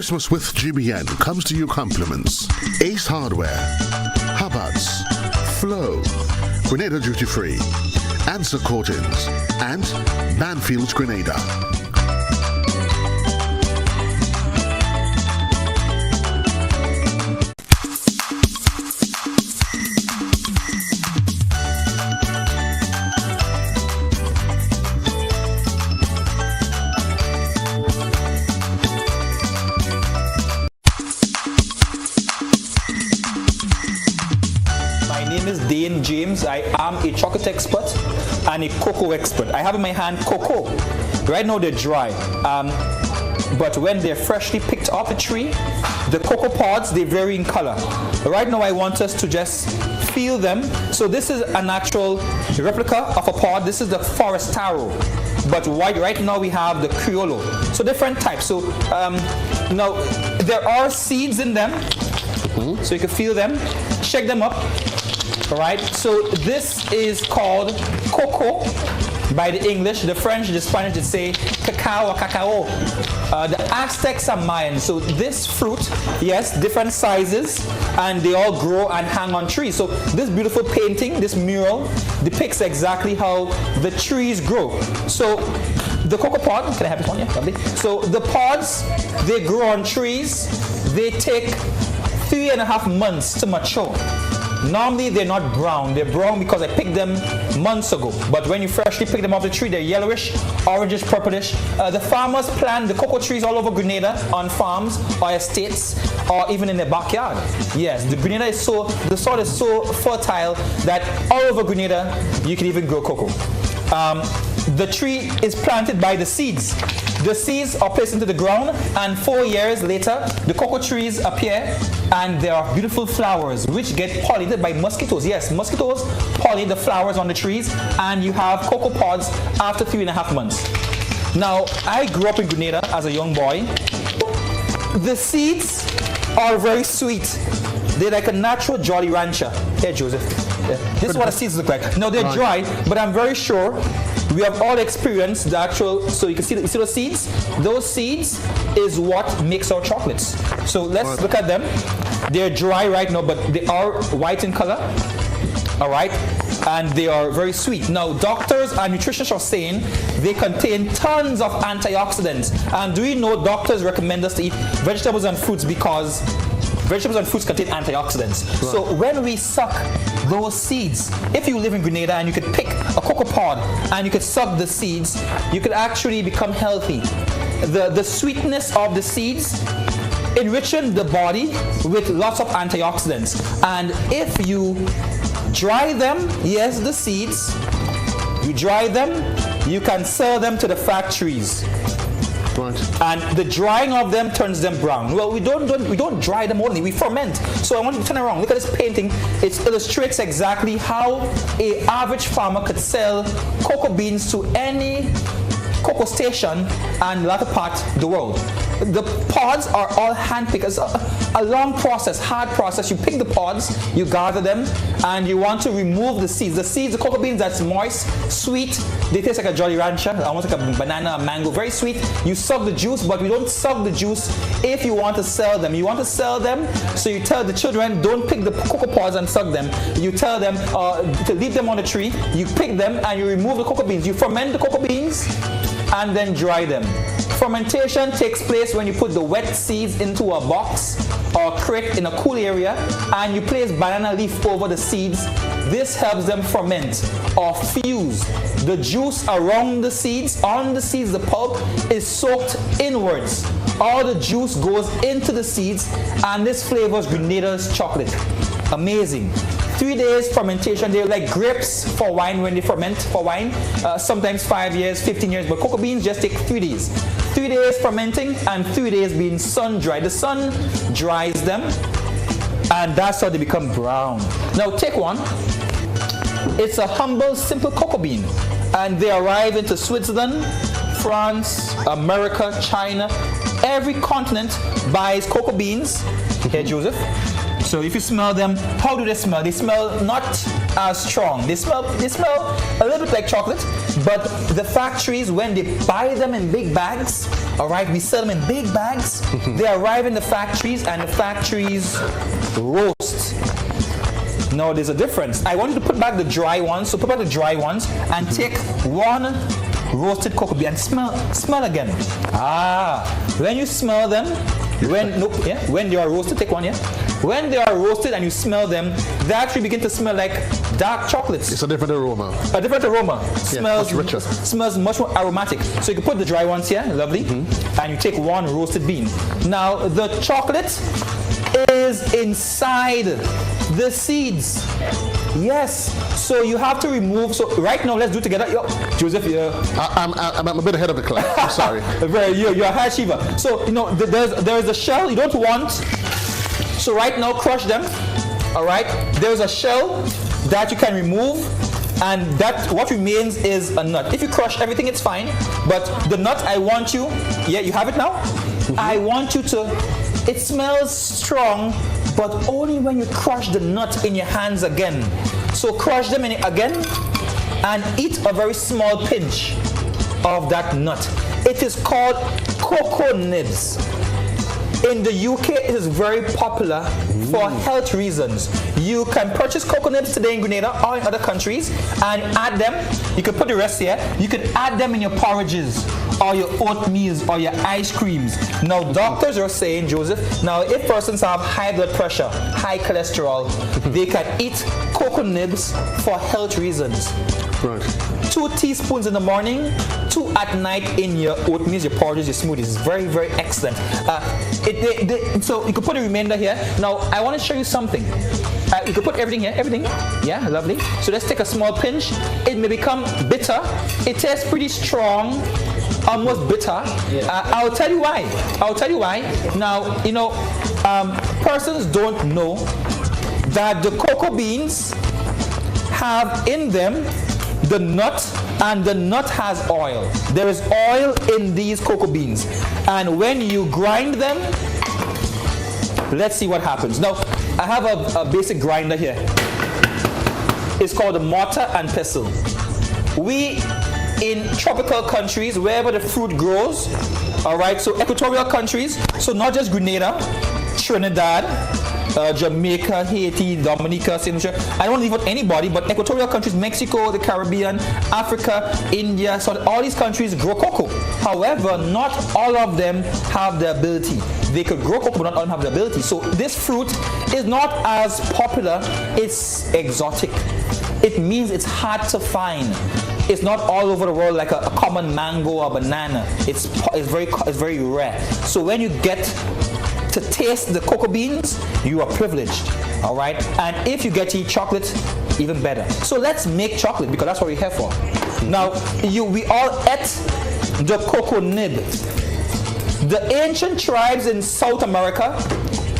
Christmas with GBN comes to you compliments. Ace Hardware, Hubbard's, Flow, Grenada Duty Free, Answer Courtins, and Banfield's Grenada. James, I am a chocolate expert and a cocoa expert. I have in my hand cocoa. Right now they're dry, but when they're freshly picked off the tree, the cocoa pods, they vary in color. Right now I want us to just feel them. So this is a natural replica of a pod. This is the Forestaro, but right now we have the Criollo. So different types. So now there are seeds in them, so you can feel them. Check them up. All right, so this is called cocoa by the English. The French, the Spanish, they say cacao or cacao. The Aztecs are Mayan. So this fruit, yes, different sizes, and they all grow and hang on trees. So this beautiful painting, this mural, depicts exactly how the trees grow. So the cocoa pod, can I have this one? Yeah, lovely. So the pods, they grow on trees. They take 3.5 months to mature. Normally they're not brown. They're brown because I picked them months ago. But when you freshly pick them off the tree, they're yellowish, orangish, purplish. The farmers plant the cocoa trees all over Grenada on farms or estates or even in their backyard. Yes, the Grenada is the soil is so fertile that all over Grenada you can even grow cocoa. The tree is planted by the seeds. The seeds are placed into the ground, and 4 years later, the cocoa trees appear, and there are beautiful flowers which get pollinated by mosquitoes. Yes, mosquitoes pollinate the flowers on the trees, and you have cocoa pods after 3.5 months. Now, I grew up in Grenada as a young boy. The seeds are very sweet. They're like a natural Jolly Rancher. Here, Joseph. This is what the seeds look like. Now, they're dry, but I'm very sure we have all experienced the actual, so you can see, you see those seeds? Those seeds is what makes our chocolates. So let's look at them. They're dry right now, but they are white in color. All right, and they are very sweet. Now, doctors and nutritionists are saying they contain tons of antioxidants. And do you know doctors recommend us to eat vegetables and fruits because vegetables and fruits contain antioxidants. Right. So when we suck those seeds, if you live in Grenada and you could pick a cocoa pod and you could suck the seeds, you could actually become healthy. The sweetness of the seeds enriching the body with lots of antioxidants. And if you dry them, yes, the seeds, you dry them, you can sell them to the factories. Right. And the drying of them turns them brown. Well, we don't dry them only, we ferment. So I want you to turn around. Look at this painting. It illustrates exactly how an average farmer could sell cocoa beans to any cocoa station and latter part the world. The pods are all hand-picked. It's a long process, hard process. You pick the pods, you gather them, and you want to remove the seeds. The seeds, the cocoa beans that's moist, sweet, they taste like a Jolly Rancher, almost like a banana, a mango, very sweet. You suck the juice, but we don't suck the juice if you want to sell them. You want to sell them, so you tell the children, don't pick the cocoa pods and suck them. You tell them to leave them on the tree, you pick them, and you remove the cocoa beans. You ferment the cocoa beans, and then dry them. Fermentation takes place when you put the wet seeds into a box or crate in a cool area and you place banana leaf over the seeds. This helps them ferment or fuse. The juice around the seeds, on the seeds, the pulp is soaked inwards. All the juice goes into the seeds and this flavors Grenada's chocolate. Amazing. 3 days fermentation. They're like grapes for wine when they ferment for wine. Sometimes 5 years, 15 years, but cocoa beans just take 3 days. 3 days fermenting and 3 days being sun dried. The sun dries them and that's how they become brown. Now take one. It's a humble, simple cocoa bean and they arrive into Switzerland, France, America, China. Every continent buys cocoa beans. Here, Joseph. So if you smell them, how do they smell? They smell not as strong. They smell a little bit like chocolate, but the factories, when they buy them in big bags, all right, we sell them in big bags. They arrive in the factories, and the factories roast. Now there's a difference. I want you to put back the dry ones. So put back the dry ones and take one roasted cocoa bean and smell again. When you smell them, when they are roasted, take one, when they are roasted and you smell them, they actually begin to smell like dark chocolates. It's a different aroma. A different aroma. Much richer. Smells much more aromatic. So you can put the dry ones here, lovely, and you take one roasted bean. Now the chocolate is inside the seeds. Yes. So you have to remove. So right now, let's do it together. Joseph, I'm a bit ahead of the class. I'm sorry. You're a high achiever. So there's a shell you don't want. So right now, crush them. All right. There's a shell that you can remove, and that what remains is a nut. If you crush everything, it's fine. But the nut, I want you. Yeah, you have it now. I want you to. It smells strong, but only when you crush the nut in your hands again. So crush them again and eat a very small pinch of that nut. It is called cocoa nibs. In the UK, it is very popular for health reasons. You can purchase cocoa nibs today in Grenada or in other countries and add them. You can put the rest here. You can add them in your porridges or your oatmeals or your ice creams. Now, doctors are saying, Joseph, now if persons have high blood pressure, high cholesterol, they can eat cocoa nibs for health reasons. Right. 2 teaspoons in the morning, 2 at night in your oatmeals, your porridges, your smoothies. It's very, very excellent. So you can put the remainder here. Now, I want to show you something. You can put everything here, everything. Yeah, lovely. So let's take a small pinch. It may become bitter. It tastes pretty strong, almost bitter. I'll tell you why. Now, persons don't know that the cocoa beans have in them the nut, and the nut has oil. There is oil in these cocoa beans, and when you grind them, let's see what happens. Now, I have a basic grinder here. It's called a mortar and pestle. We, in tropical countries, wherever the fruit grows, all right, so equatorial countries, so not just Grenada, Trinidad, Jamaica, Haiti, Dominica, St. Lucia. I don't leave out anybody, but equatorial countries, Mexico, the Caribbean, Africa, India, so all these countries grow cocoa. However, not all of them have the ability. They could grow cocoa, but not all of them have the ability. So this fruit is not as popular. It's exotic. It means it's hard to find. It's not all over the world like a common mango or banana. It's very rare. So when you get to taste the cocoa beans, you are privileged, all right? And if you get to eat chocolate, even better. So let's make chocolate, because that's what we're here for. Now, we all ate the cocoa nib. The ancient tribes in South America,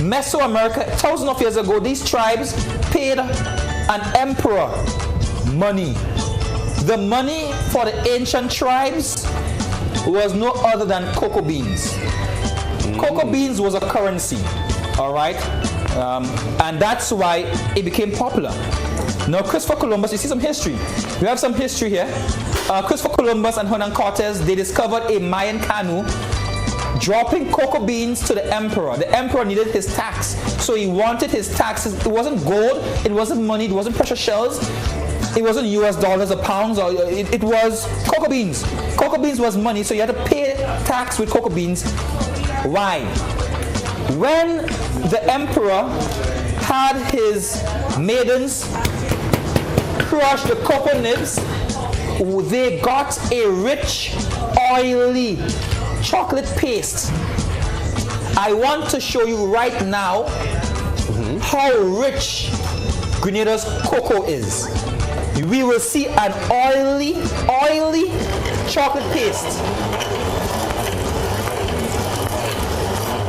Mesoamerica, thousands of years ago, these tribes paid an emperor money. The money for the ancient tribes was no other than cocoa beans. Cocoa beans was a currency, all right? And that's why it became popular. Now, Christopher Columbus, you see some history. We have some history here. Christopher Columbus and Hernan Cortez, they discovered a Mayan canoe dropping cocoa beans to the emperor. The emperor needed his tax, so he wanted his taxes. It wasn't gold, it wasn't money, it wasn't precious shells. It wasn't US dollars or pounds, or it was cocoa beans. Cocoa beans was money, so you had to pay tax with cocoa beans. Why? When the emperor had his maidens crush the cocoa nibs, they got a rich, oily chocolate paste. I want to show you right now how rich Grenada's cocoa is. We will see an oily chocolate paste.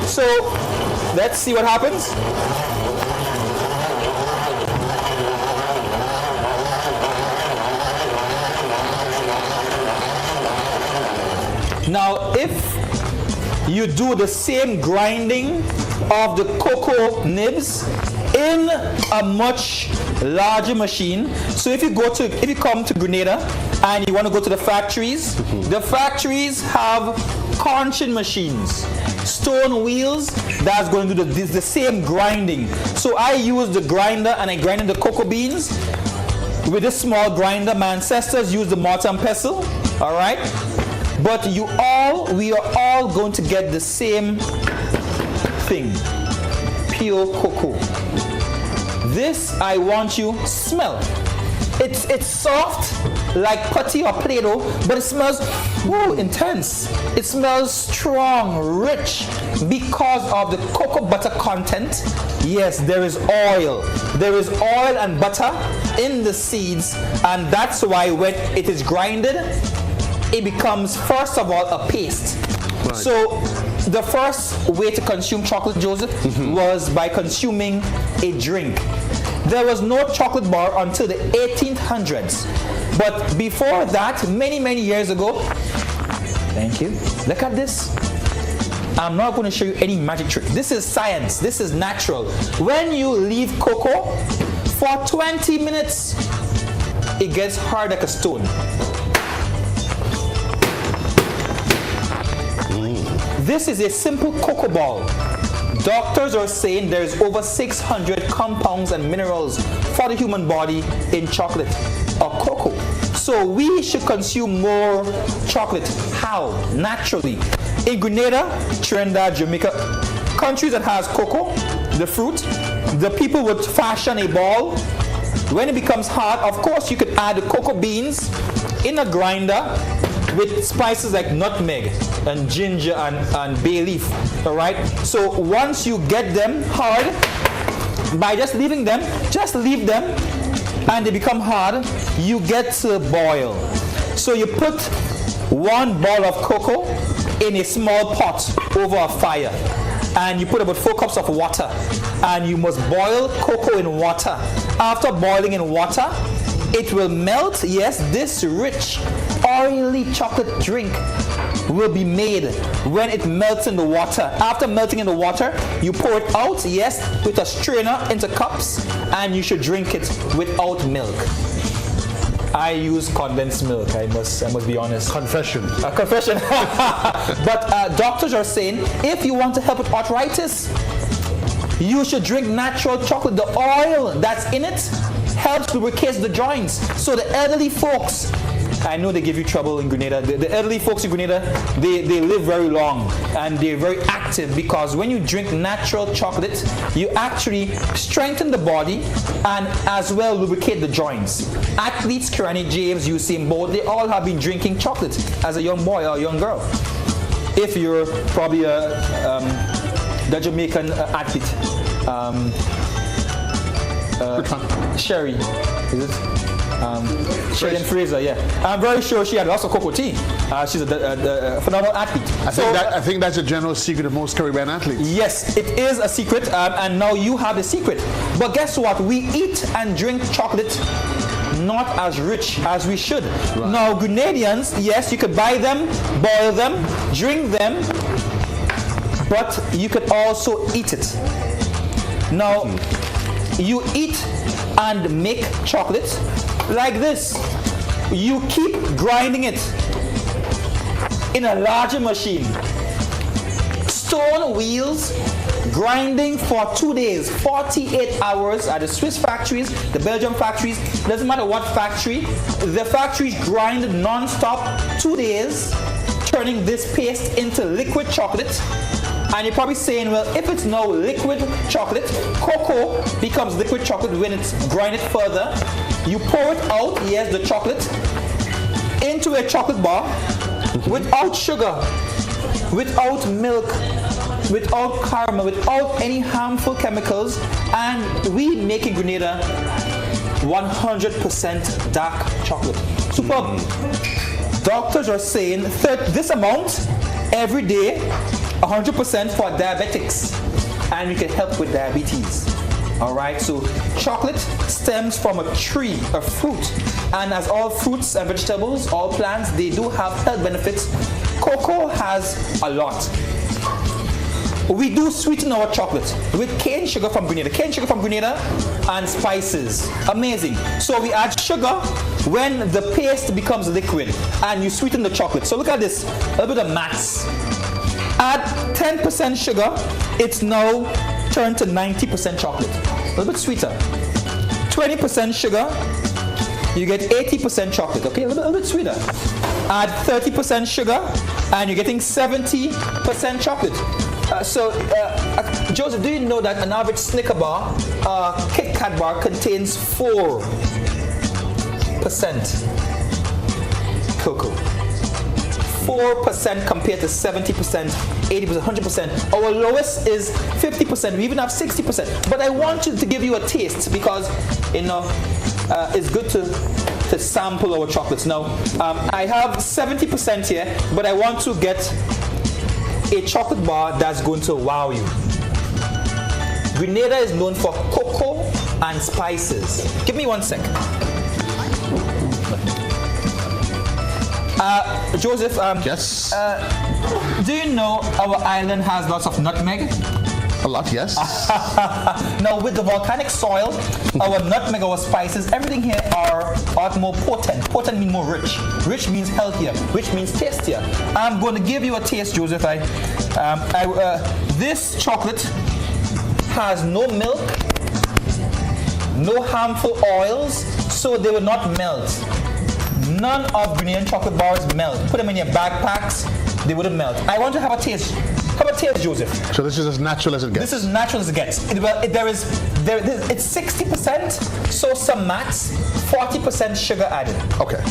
So, let's see what happens. Now, if you do the same grinding of the cocoa nibs in a much larger machine. So if you come to Grenada and you want to go to the factories, the factories have conching machines, stone wheels that's going to do the same grinding. So I use the grinder and I grind the cocoa beans with this small grinder. My ancestors used the mortar and pestle, all right? But we are all going to get the same thing, pure cocoa. This I want you smell. It's soft like putty or Play-Doh, but it smells intense. It smells strong, rich because of the cocoa butter content. Yes, there is oil. There is oil and butter in the seeds, and that's why when it is grinded, it becomes first of all a paste. Right. So the first way to consume chocolate, Joseph, was by consuming a drink. There was no chocolate bar until the 1800s. But before that, many years ago, thank you. Look at this. I'm not going to show you any magic trick. This is science. This is natural. When you leave cocoa for 20 minutes, it gets hard like a stone. This is a simple cocoa ball. Doctors are saying there's over 600 compounds and minerals for the human body in chocolate or cocoa. So we should consume more chocolate. How? Naturally. In Grenada, Trinidad, Jamaica, countries that has cocoa, the fruit, the people would fashion a ball. When it becomes hard, of course, you could add the cocoa beans in a grinder with spices like nutmeg and ginger and bay leaf, all right? So once you get them hard, by just leaving them, just leave them, and they become hard, you get to boil. So you put one ball of cocoa in a small pot over a fire, and you put about 4 cups of water, and you must boil cocoa in water. After boiling in water, it will melt. Yes, this rich, oily chocolate drink will be made when it melts in the water. After melting in the water, you pour it out, yes, with a strainer into cups, and you should drink it without milk. I use condensed milk, I must be honest. Confession. Confession. But doctors are saying if you want to help with arthritis, you should drink natural chocolate. The oil that's in it helps lubricate the joints. So the elderly folks, I know they give you trouble in Grenada. The elderly folks in Grenada, they live very long and they're very active because when you drink natural chocolate, you actually strengthen the body and as well lubricate the joints. Athletes, Kirani James, Usain Bolt, they all have been drinking chocolate as a young boy or a young girl. If you're probably the Jamaican athlete, Sherry, is it? Sheridan Fraser, yeah. I'm very sure she had lots of cocoa tea. She's a phenomenal athlete. I think that's a general secret of most Caribbean athletes. Yes, it is a secret, and now you have the secret. But guess what? We eat and drink chocolate not as rich as we should. Right. Now, Grenadians, yes, you could buy them, boil them, drink them, but you could also eat it. Now, you eat and make chocolate like this. You keep grinding it in a larger machine. Stone wheels, grinding for 2 days, 48 hours at the Swiss factories, the Belgian factories, doesn't matter what factory. The factories grind non-stop 2 days, turning this paste into liquid chocolate. And you're probably saying, well, if it's now liquid chocolate, cocoa becomes liquid chocolate when it's grinded further. You pour it out, yes, the chocolate, into a chocolate bar without sugar, without milk, without caramel, without any harmful chemicals. And we make in Grenada 100% dark chocolate. Superb. Doctors are saying this amount every day, 100% for diabetics, and we can help with diabetes. All right, so chocolate stems from a tree, a fruit, and as all fruits and vegetables, all plants, they do have health benefits. Cocoa has a lot. we do sweeten our chocolate with cane sugar from Grenada. Cane sugar from Grenada and spices. Amazing. So we add sugar when the paste becomes liquid and you sweeten the chocolate. So look at this, a little bit of maths. Add 10% sugar, it's now turned to 90% chocolate. A little bit sweeter. 20% sugar, you get 80% chocolate, okay? A little bit sweeter. Add 30% sugar, and you're getting 70% chocolate. Joseph, do you know that an average Snicker bar, Kit Kat bar, contains 4% cocoa? 4% compared to 70%, 80%, 100%. Our lowest is 50%. We even have 60%. But I want to give you a taste because, it's good to sample our chocolates. Now, I have 70% here, but I want to get a chocolate bar that's going to wow you. Grenada is known for cocoa and spices. Give me 1 sec. Joseph, yes. Do you know our island has lots of nutmeg? A lot, yes. Now, with the volcanic soil, our nutmeg, our spices, everything here are more potent. Potent means more rich. Rich means healthier, which means tastier. I'm going to give you a taste, Joseph. This chocolate has no milk, no harmful oils, so they will not melt. None of Grenadian chocolate bars melt. Put them in your backpacks, they wouldn't melt. I want to have a taste. Have a taste, Joseph. So this is as natural as it gets? This is natural as it gets. It's 60% some mats, 40% sugar added. Okay.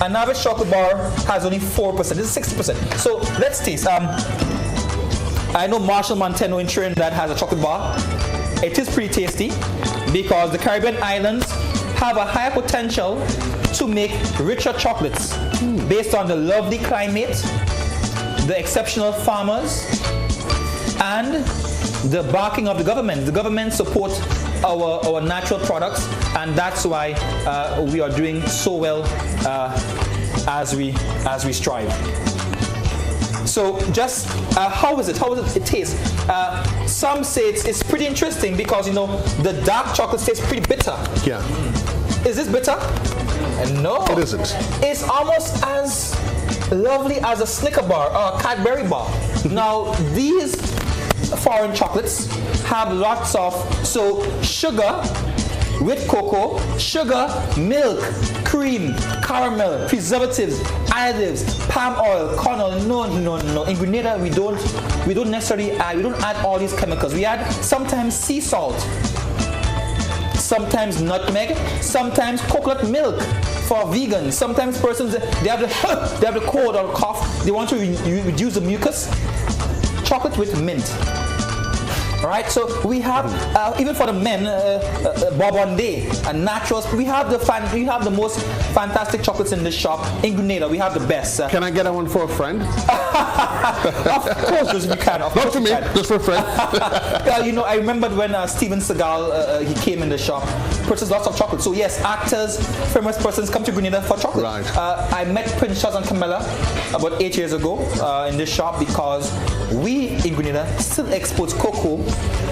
An average chocolate bar has only 4%. This is 60%. So let's taste. I know Marshall Montano in Trinidad has a chocolate bar. It is pretty tasty because the Caribbean islands have a higher potential to make richer chocolates based on the lovely climate, the exceptional farmers, and the backing of the government. The government supports our natural products, and that's why we are doing so well as we strive. So just how is it? How does it taste? Some say it's pretty interesting because the dark chocolate tastes pretty bitter. Yeah. Is this bitter? No. It isn't. It's almost as lovely as a Snicker bar or a Cadbury bar. Now, these foreign chocolates have lots of sugar with cocoa, sugar, milk, cream, caramel, preservatives, additives, palm oil, corn oil. No. In Grenada, we don't necessarily add all these chemicals. We add sometimes sea salt, sometimes nutmeg, sometimes coconut milk for vegans. Sometimes persons they have the cold or cough. They want to reduce the mucus. Chocolate with mint. All right, so we have even for the men, Bourbon Day and naturals. We have the most fantastic chocolates in this shop in Grenada. We have the best. Can I get one for a friend? Of course, Joseph, you can. Not for me, just for a friend. I remembered when Steven Seagal he came in the shop, purchased lots of chocolate. So yes, actors, famous persons come to Grenada for chocolate. Right. I met Prince Charles and Camilla about 8 years ago in this shop because we in Grenada still export cocoa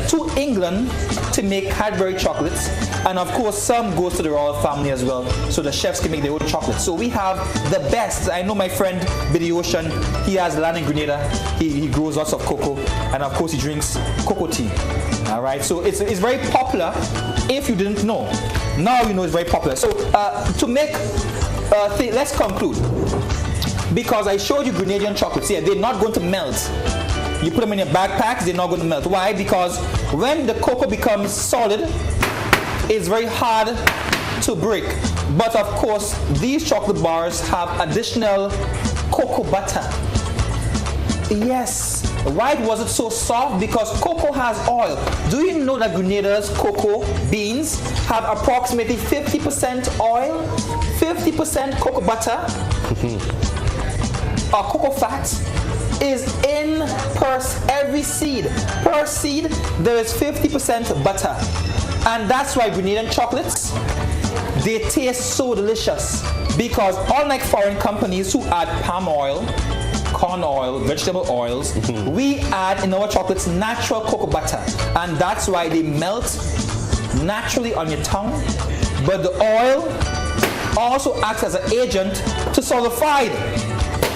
to England to make Cadbury chocolates, and of course some goes to the royal family as well, so the chefs can make their own chocolate. So we have the best. I know my friend by the ocean, he has land in Grenada, he grows lots of cocoa, and of course he drinks cocoa tea. All right, so it's very popular. If you didn't know, now you know it's very popular. So to make let's conclude, because I showed you Grenadian chocolates here, they're not going to melt. You put them in your backpacks, they're not going to melt. Why? Because when the cocoa becomes solid, it's very hard to break. But of course, these chocolate bars have additional cocoa butter. Yes. Why was it so soft? Because cocoa has oil. Do you know that Grenada's cocoa beans have approximately 50% oil, 50% cocoa butter, or cocoa fat? Is in every seed. Per seed, there is 50% butter. And that's why Grenadian chocolates, they taste so delicious. Because unlike foreign companies who add palm oil, corn oil, vegetable oils. We add in our chocolates natural cocoa butter, and that's why they melt naturally on your tongue. But the oil also acts as an agent to solidify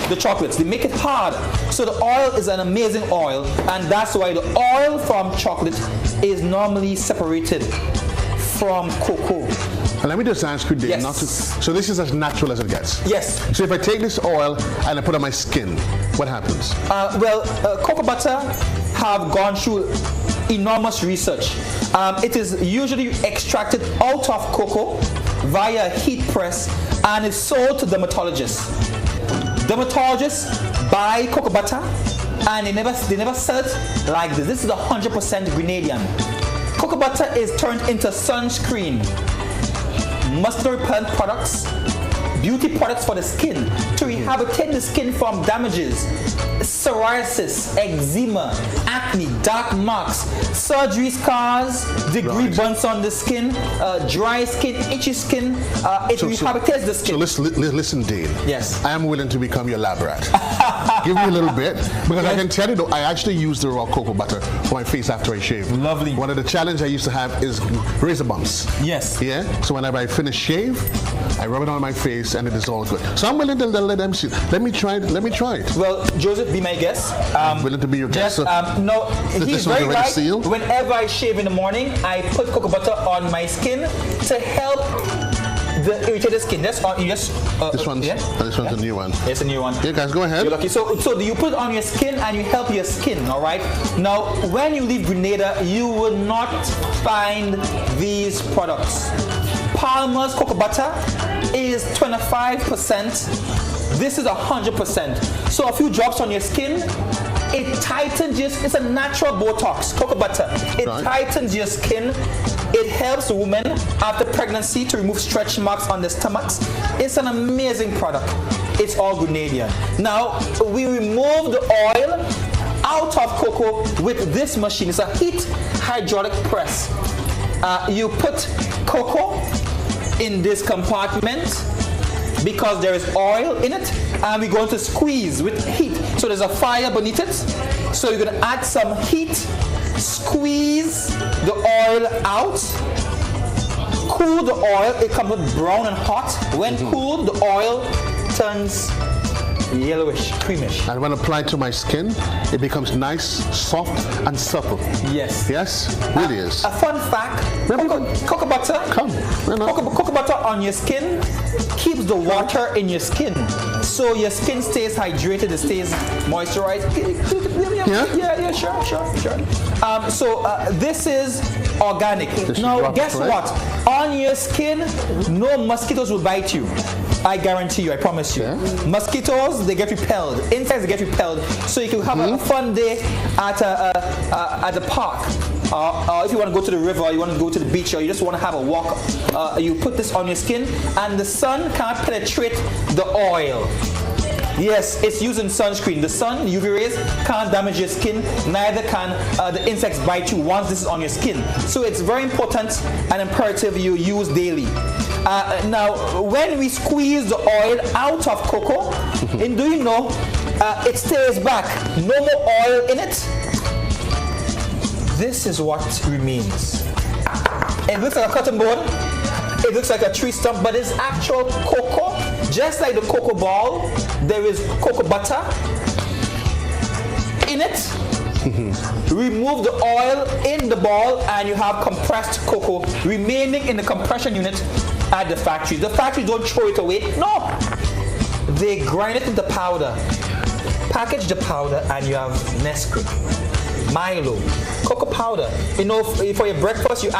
the chocolates. They make it hard. So the oil is an amazing oil, and that's why the oil from chocolate is normally separated from cocoa. And let me just ask you, Dave, Yes. so this is as natural as it gets? Yes. So if I take this oil and I put it on my skin, what happens? Cocoa butter have gone through enormous research. It is usually extracted out of cocoa via heat press and is sold to dermatologists. Dermatologists buy cocoa butter and they never sell it like this. This is 100% Grenadian. Cocoa butter is turned into sunscreen, mosquito repellent products, beauty products for the skin to rehabilitate the skin from damages, psoriasis, eczema, acne, dark marks, surgery scars, degree burns on the skin, dry skin, itchy skin. It rehabilitates the skin. So listen, Dean. Yes. I am willing to become your lab rat. Give me a little bit, because I can tell you though, I actually use the raw cocoa butter for my face after I shave. Lovely. One of the challenges I used to have is razor bumps. Yes. Yeah. So whenever I finish shave, I rub it on my face and it is all good. So I'm willing to let them see. Let me try it. Well, Joseph, be my guest. I'm willing to be your guest. No, he's very right. Seal? Whenever I shave in the morning, I put cocoa butter on my skin to help the irritated skin. This one's a new one. It's a new one. Yeah, guys, go ahead. You're lucky. So you put it on your skin and you help your skin, all right? Now, when you leave Grenada, you will not find these products. Palmer's cocoa butter is 25%. This is 100%. So a few drops on your skin, it tightens your. It's a natural Botox, cocoa butter. It tightens your skin. It helps women after pregnancy to remove stretch marks on their stomachs. It's an amazing product. It's all Grenadian. Now, we remove the oil out of cocoa with this machine. It's a heat hydraulic press. You put cocoa in this compartment because there is oil in it, and we're going to squeeze with heat. So there's a fire beneath it. So you're going to add some heat, squeeze the oil out, cool the oil. It comes out brown and hot. When cooled, the oil turns yellowish, creamish. And when applied to my skin, it becomes nice, soft, and supple. Yes. Yes? Really is. A fun fact, cocoa butter, cocoa butter on your skin keeps the water in your skin. So your skin stays hydrated, it stays moisturized. Yeah, sure. So this is organic. Now, guess what? On your skin, no mosquitoes will bite you. I guarantee you, I promise you. Yeah. Mosquitoes, they get repelled. Insects, they get repelled. So you can have a fun day at the park. If you want to go to the river, you want to go to the beach, or you just want to have a walk, you put this on your skin, and the sun can't penetrate the oil. Yes, it's using sunscreen. The sun, UV rays, can't damage your skin, neither can the insects bite you once this is on your skin. So it's very important and imperative you use daily. Now, when we squeeze the oil out of cocoa, and do you know, it stays back. No more oil in it. This is what remains. It looks like a cotton board. It looks like a tree stump, but it's actual cocoa. Just like the cocoa ball, there is cocoa butter in it. Remove the oil in the ball and you have compressed cocoa remaining in the compression unit at the factory. The factory don't throw it away. No. They grind it into powder. Package the powder and you have Nesquik, Milo, cocoa powder. You know, for your breakfast, you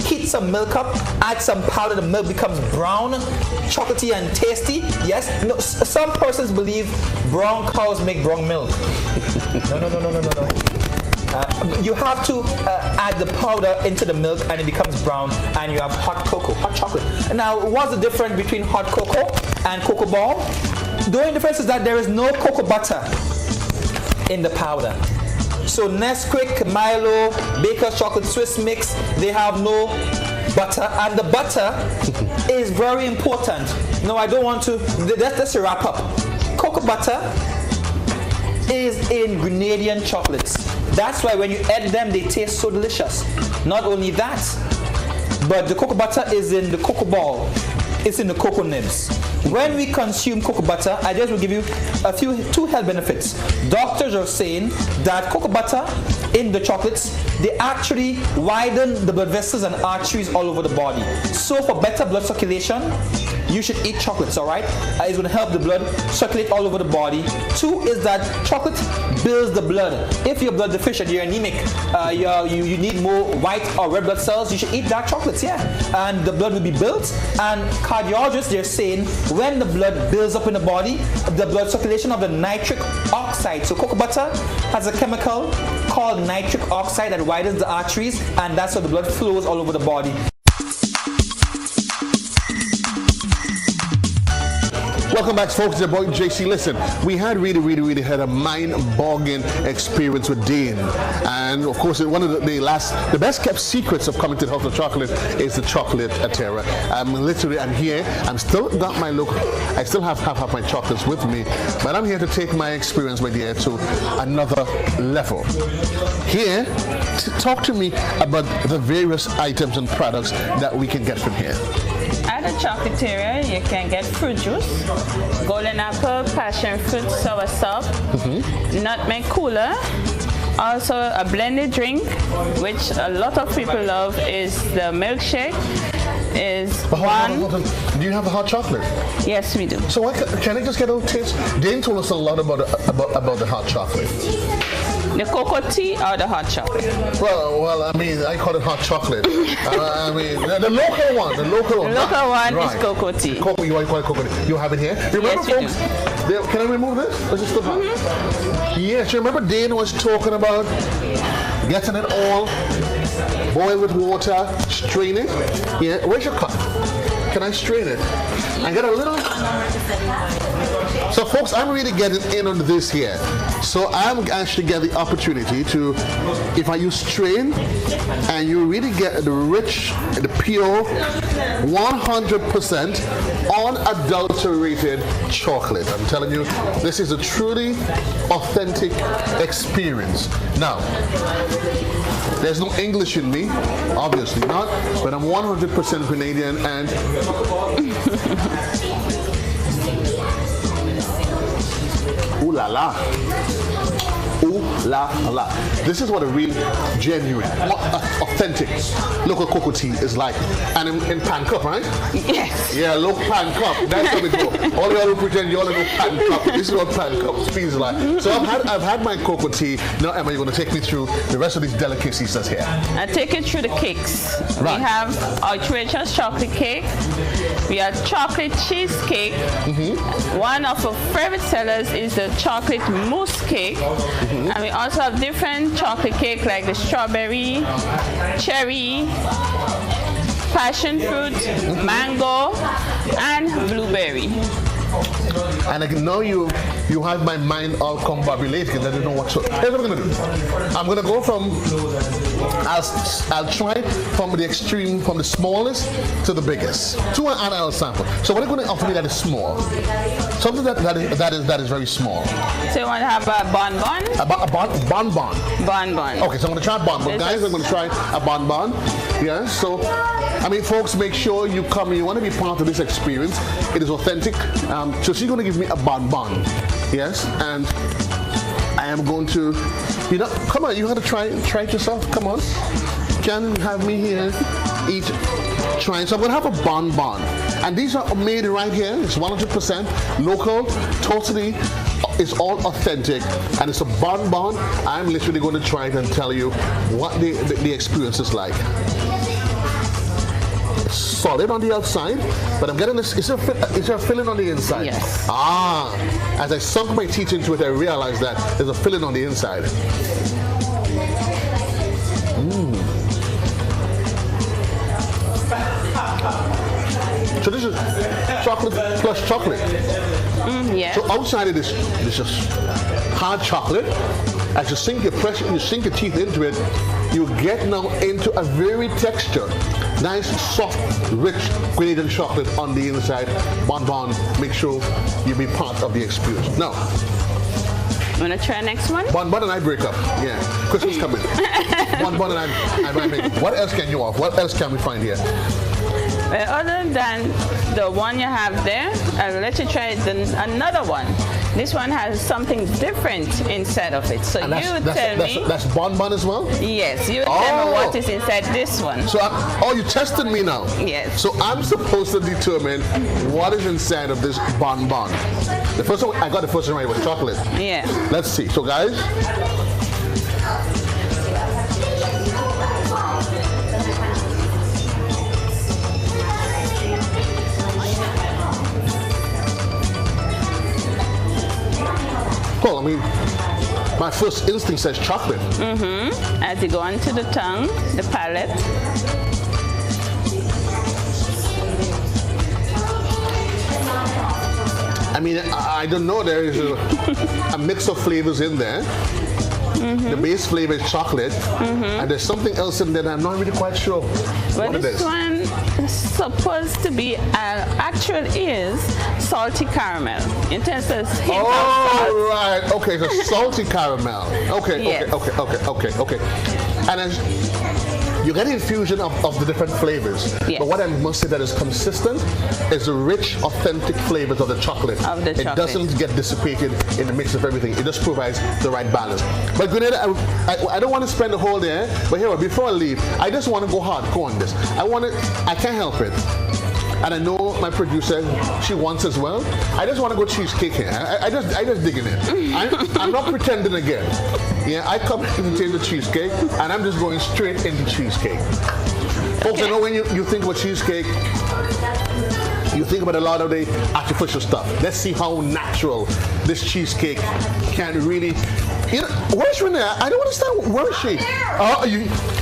heat some milk up, add some powder, the milk becomes brown, chocolatey and tasty. Yes, no, some persons believe brown cows make brown milk. No. You have to add the powder into the milk and it becomes brown and you have hot cocoa, hot chocolate. Now, what's the difference between hot cocoa and cocoa ball? The only difference is that there is no cocoa butter in the powder. So Nesquik, Milo, Baker's Chocolate Swiss Mix, they have no butter, and the butter is very important. No, I don't want to, let's wrap up. Cocoa butter is in Grenadian chocolates. That's why when you add them, they taste so delicious. Not only that, but the cocoa butter is in the cocoa ball. It's in the cocoa nibs. When we consume cocoa butter, I just will give you two health benefits. Doctors are saying that cocoa butter in the chocolates, they actually widen the blood vessels and arteries all over the body. So for better blood circulation, you should eat chocolates, all right? It's going to help the blood circulate all over the body. 2 is that chocolate builds the blood. If you're blood deficient, you're anemic, you need more white or red blood cells, you should eat dark chocolates, yeah. And the blood will be built. And cardiologists, they're saying when the blood builds up in the body, the blood circulation of the nitric oxide. So cocoa butter has a chemical called nitric oxide that widens the arteries, and that's how the blood flows all over the body. Welcome back, folks. It's your boy JC. Listen, we had really had a mind-boggling experience with Dean, and of course, one of the best kept secrets of coming to the House of Chocolate is the chocolate terror. I'm here. I'm still got my look. I still have half my chocolates with me, but I'm here to take my experience, my dear, to another level. Here, talk to me about the various items and products that we can get from here. At the chocolateria, you can get fruit juice, golden apple, passion fruit, soursop, nutmeg cooler. Also a blended drink, which a lot of people love, is the milkshake. Hold on. Do you have the hot chocolate? Yes, we do. So can I just get a little taste? Dane told us a lot about the hot chocolate. The cocoa tea or the hot chocolate? Well, I mean, I call it hot chocolate. I mean, the local one. The local one Right. Is cocoa tea. You call it cocoa tea. You have it here? Remember, yes, folks? Can I remove this? Or is it still hot? Yes, you remember Dane was talking about getting it all, boil with water, strain it. Yeah, where's your cup? Can I strain it? I get a little. So, folks, I'm really getting in on this here. So I'm actually getting the opportunity to, if I use strain, and you really get the rich, the pure, 100% unadulterated chocolate. I'm telling you, this is a truly authentic experience. Now, there's no English in me, obviously not, but I'm 100% Grenadian and ooh la la. Ooh la la. This is what a real, genuine, authentic local cocoa tea is like. And in pan cup, right? Yes. Yeah, local pan cup. That's how we go. All y'all who pretend y'all know pan cup. This is what pan cup feels like. So I've had my cocoa tea. Now, Emma, you're going to take me through the rest of these delicacies that's here. I take it through the cakes. Right. We have outrageous chocolate cake. We have chocolate cheesecake. One of our favorite sellers is the chocolate mousse cake. And we also have different chocolate cake like the strawberry, cherry, passion fruit, mango, and blueberry. And I know you have my mind all combobulated because I don't know what to. Here's what I'm going to do. I'm going to go from, I'll try from the extreme, from the smallest to the biggest. To an I'll sample. So what are you going to offer me that is small? Something that is very small. So you want to have a bonbon? A bonbon. Bonbon. Okay, so I'm going to try a bonbon. Guys, I'm going to try a bonbon. Yeah, so, I mean, folks, make sure you come. You want to be part of this experience. It is authentic. So she's going to give me a bonbon. Yes, and I am going to, come on, you got to try it yourself. Come on. Can have me here trying. So I'm going to have a bonbon. And these are made right here. It's 100% local, totally. It's all authentic, and it's a bonbon. I'm literally going to try it and tell you what the experience is like. Solid on the outside, but I'm getting this. Is there a filling on the inside? Yes. As I sunk my teeth into it, I realized that there's a filling on the inside. So this is chocolate plus chocolate. Yeah. So outside of this is hard chocolate. As you sink your teeth into it, you get now into a very textured, nice, soft, rich Grenadian chocolate on the inside. Bonbon, make sure you be part of the experience. Now, Want to try next one? Bon and I break up. Yeah. Christmas coming. Bon and I break up. What else can you offer? What else can we find here? Well, other than the one you have there, I'll let you try another one. This one has something different inside of it. So That's Bon as well? Yes, you tell me what is inside this one. So, you tested me now? Yes. So I'm supposed to determine what is inside of this Bon. The first one, I got the first one right with chocolate. Yeah. Let's see. So guys, well, I mean, my first instinct says chocolate. Mm-hmm. As you go onto the tongue, the palate. I mean, I don't know. There is a mix of flavors in there. Mm-hmm. The base flavor is chocolate, and there's something else in there that I'm not really quite sure what it is. This one is supposed to be, is salty caramel. It has a hint of salt. Right. Okay, so salty caramel. Okay, Yes. okay. And as you get infusion of the different flavors. Yes. But what I must say that is consistent is the rich, authentic flavors of the chocolate. It doesn't get dissipated in the mix of everything. It just provides the right balance. But Grenada, I don't want to spend the whole day, but here, before I leave, I just want to go hardcore on this. I can't help it. And I know my producer, she wants as well. I just want to go cheesecake here. I just dig in it. I'm not pretending again. Yeah, I come to taste the cheesecake, and I'm just going straight into cheesecake. Folks, I know when you think about cheesecake, you think about a lot of the artificial stuff. Let's see how natural this cheesecake can really. Where's Renee? I don't understand. Where is she?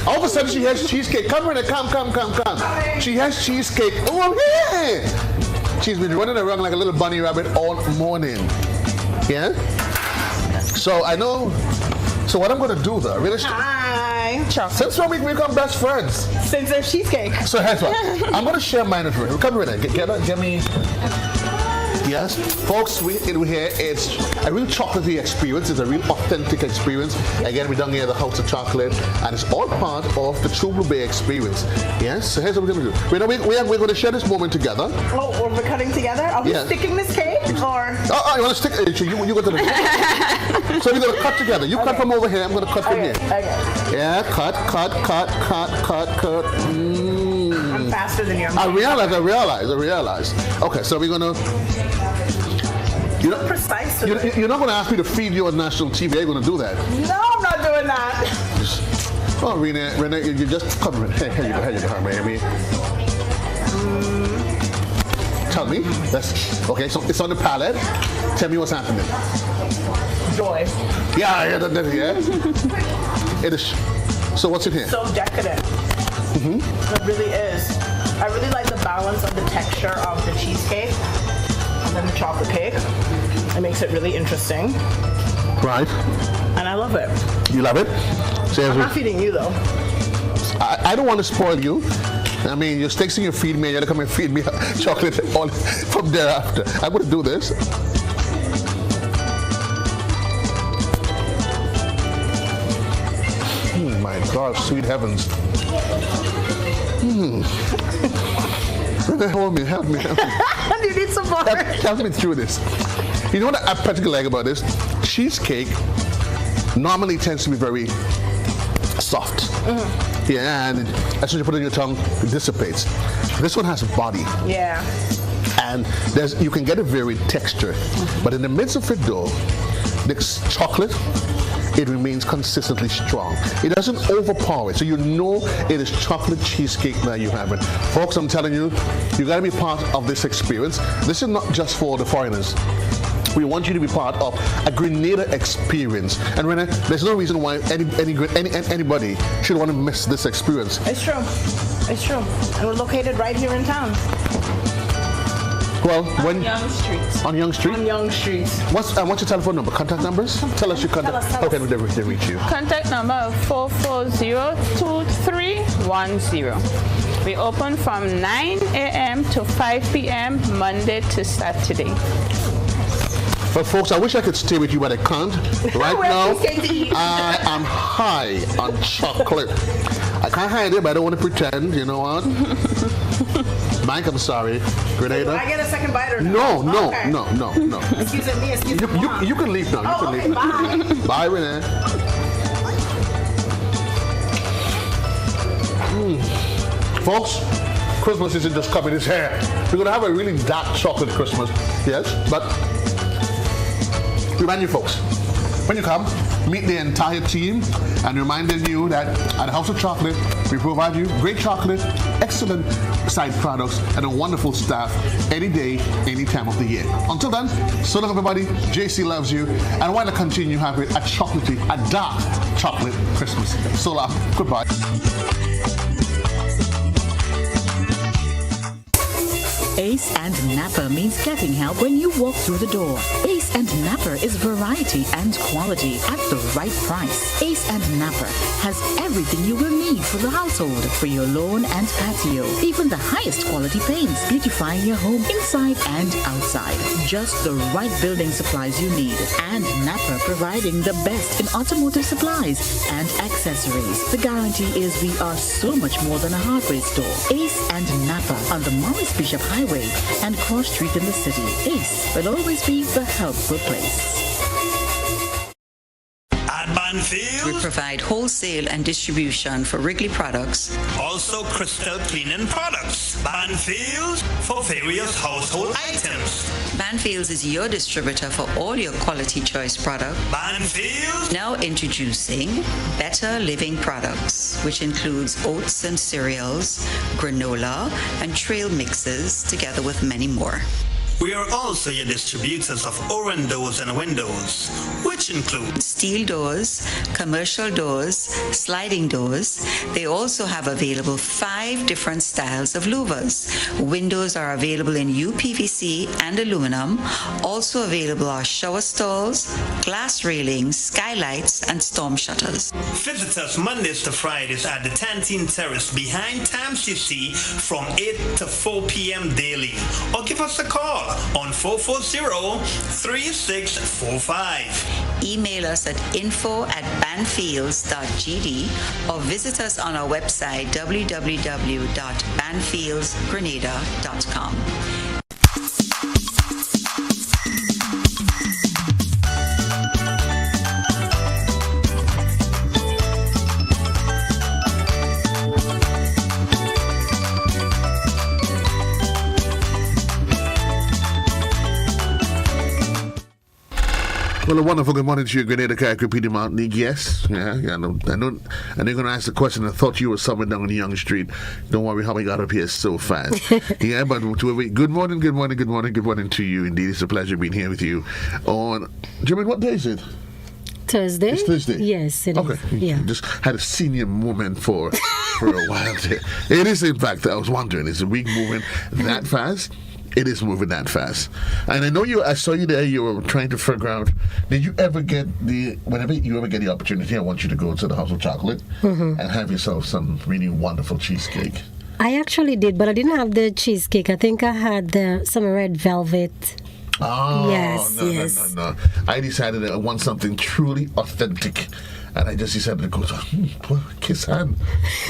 All of a sudden she has cheesecake. Come, Renee, come. She has cheesecake. Oh, yeah. She's been running around like a little bunny rabbit all morning. Yeah? So I know. So what I'm going to do though, really. Hi. Since when we become best friends? Since there's cheesecake. So here's what. I'm going to share mine with you. Come, Renee. Get me. Yes, folks, we here, it's a real chocolatey experience. It's a real authentic experience. Again, we're down here at the House of Chocolate, and it's all part of the True Blue Bay experience. Yes, so here's what we're going to do. We're going to share this moment together. Oh, we're cutting together? Are we sticking this cake? Or? You want to stick it? You go to the So we're going to cut together. You cut from over here, I'm going to cut from here. Okay. Yeah, cut. I'm faster than you. I realize. Okay, so we're going to... You're not going to ask me to feed you on national TV. Are you going to do that? No, I'm not doing that. Oh, Renee, you just come. Here you go, Renee. Tell me. Okay, so it's on the palette. Tell me what's happening. Joy. Yeah. It is. So what's in here? So decadent. It really is. I really like the balance of the texture of the cheesecake and then the chocolate cake. It makes it really interesting. Right. And I love it. You love it? So I'm not feeding you though. I don't want to spoil you. I mean, you're texting you feed me, and you're going to come and feed me chocolate all from thereafter. I'm going to do this. My God, sweet heavens. Help me. You need some more. Help me through this. You know what I particularly like about this? Cheesecake normally tends to be very soft. Yeah, and as soon as you put it in your tongue, it dissipates. This one has a body. Yeah. And you can get a varied texture. But in the midst of it though, this chocolate, it remains consistently strong. It doesn't overpower it, so you know it is chocolate cheesecake that you have. Folks, I'm telling you, you gotta be part of this experience. This is not just for the foreigners. We want you to be part of a Grenada experience. And Renee, there's no reason why anybody should want to miss this experience. It's true. And we're located right here in town. Well, on Young Street. On Young Street? On Young Street. What's your telephone number? Contact numbers? Tell us your contact. How can we reach you? Contact number 440-2310. We open from 9 a.m. to 5 p.m. Monday to Saturday. But folks, I wish I could stay with you, but I can't. Right now, I am high on chocolate. I can't hide it, but I don't want to pretend. You know what? Mike, I'm sorry. Grenada. Do I get a second bite or no? No, okay. no. Excuse me. You can leave now. You can leave. Bye. Bye, Renee. Folks, Christmas isn't just coming, it's here. We're going to have a really dark chocolate Christmas, yes, but remind you folks, when you come, meet the entire team and reminding you that at House of Chocolate, we provide you great chocolate, excellent side products, and a wonderful staff any day, any time of the year. Until then, so long everybody, JC loves you, and I want to continue having a chocolatey, a dark chocolate Christmas. So long, goodbye. Ace and Napper means getting help when you walk through the door. Ace and Napper is variety and quality at the right price. Ace and Napper has everything you will need for the household, for your lawn and patio. Even the highest quality paints, beautifying your home inside and outside. Just the right building supplies you need. And Napper providing the best in automotive supplies and accessories. The guarantee is we are so much more than a hardware store. Ace and Napper on the Morris Bishop Highway and Cross Street in the city. Ace will always be the helpful place. At Banfield, we provide wholesale and distribution for Wrigley products. Also crystal cleaning products. Banfield for various household items. Banfield is your distributor for all your quality choice products. Banfield. Now introducing Better Living products, which includes oats and cereals, granola, and trail mixes, together with many more. We are also your distributors of Oran doors and windows, which include steel doors, commercial doors, sliding doors. They also have available 5 different styles of louvers. Windows are available in UPVC and aluminum. Also available are shower stalls, glass railings, skylights, and storm shutters. Visit us Mondays to Fridays at the Tantine Terrace behind Tam City from 8 to 4 p.m. daily, or give us a call on 440-3645. Email us at info@banfields.gd or visit us on our website www.banfieldsgrenada.com. Well, a wonderful good morning to you, Grenada, Caribbean, Martinique. Yes, I know. And they're going to ask the question. I thought you were somewhere down on the Young Street. Don't worry how I got up here so fast. Yeah, but good morning to you. Indeed, it's a pleasure being here with you. On Jermaine, what day is it? Thursday. It's Thursday. Yes, it is. Okay. Yeah. Just had a senior moment for a while there. It is, in fact. I was wondering, is the week moving that fast? It is moving that fast. And I know I saw you there, you were trying to figure out, did you ever get whenever you ever get the opportunity, I want you to go to the House of Chocolate and have yourself some really wonderful cheesecake. I actually did, but I didn't have the cheesecake. I think I had some red velvet. Oh, yes. No. I decided I want something truly authentic. And I just decided to go kiss hand.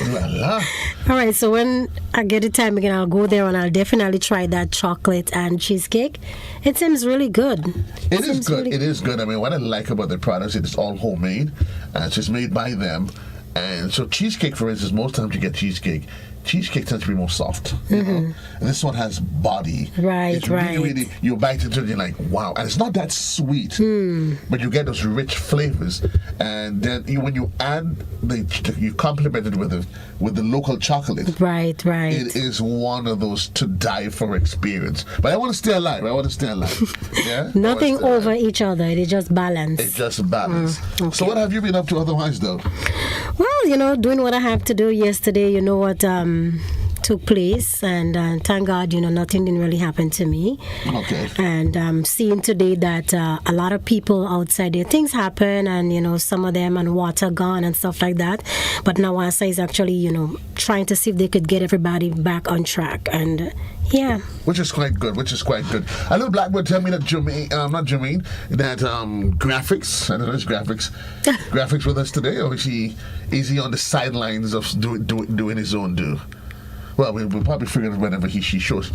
La la. All right, so when I get the time again, I'll go there and I'll definitely try that chocolate and cheesecake. It seems really good. It is good. It is good. I mean, what I like about the products, it is all homemade. It's just made by them. And so cheesecake, for instance, most times you get cheesecake tends to be more soft, you know? And this one has body. Right, it's really, you bite into it and you're like, wow. And it's not that sweet, but you get those rich flavors. And then when you add, you complement it with the local chocolate. Right. It is one of those to die for experience. But I want to stay alive. Yeah? Nothing over each other. It is just balance. It's just balance. Okay. So what have you been up to otherwise, though? Well, doing what I have to do yesterday. You know what? took place, and thank God, nothing didn't really happen to me. Okay. And I'm seeing today that a lot of people outside there, things happen, and some of them and water gone and stuff like that. But NASA is actually, trying to see if they could get everybody back on track, and yeah. Which is quite good. A little Blackbird tell me that Jermaine, that graphics, I don't know, is graphics with us today, or is he on the sidelines of doing his own do? Well, we'll probably figure it whenever he shows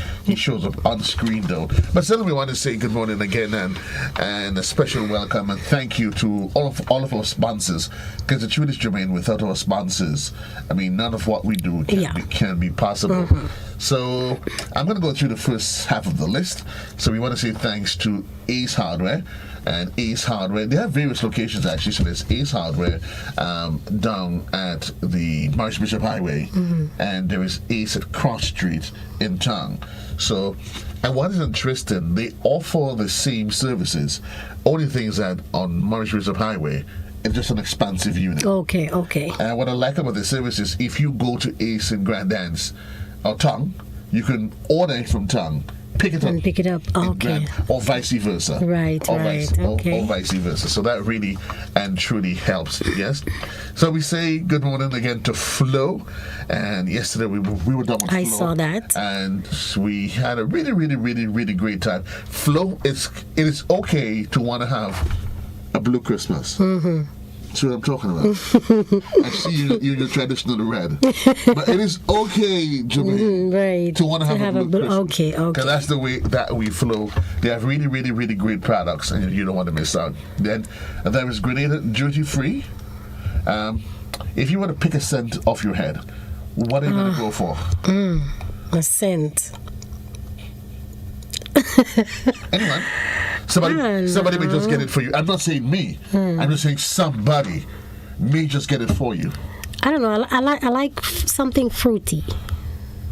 up on screen, though. But still, we want to say good morning again and a special welcome and thank you to all of our sponsors. Because the truth is, Jermaine, without our sponsors, I mean, none of what we do can be possible. So I'm going to go through the first half of the list. So we want to say thanks to Ace Hardware. And Ace Hardware, they have various locations actually. So there's Ace Hardware down at the Maurice Bishop Highway, and there is Ace at Cross Street in town. So, and what is interesting, they offer the same services. Only thing is that on Maurice Bishop Highway, it's just an expansive unit. Okay. And what I like about the service is if you go to Ace in Grand Anse or Tongue, you can order it from Tongue. Pick it up. Okay. Or vice versa. Right. Or Okay. Or vice versa. So that really and truly helps. Yes. So we say good morning again to Flo. And yesterday we were done with Flo. I saw that. And we had a really, really, really, really great time. Flo, it is okay to want to have a blue Christmas. That's what I'm talking about. I see you're traditional red. But it is okay, Jermaine, right, to want to have a blue Christmas. Okay. Because that's the way that we flow. They have really, really, really great products, and you don't want to miss out. Then there is Grenada duty free. If you want to pick a scent off your head, what are you going to go for? A scent. Anyone? Somebody may just get it for you. I'm not saying me. I'm just saying somebody may just get it for you. I don't know. I like something fruity.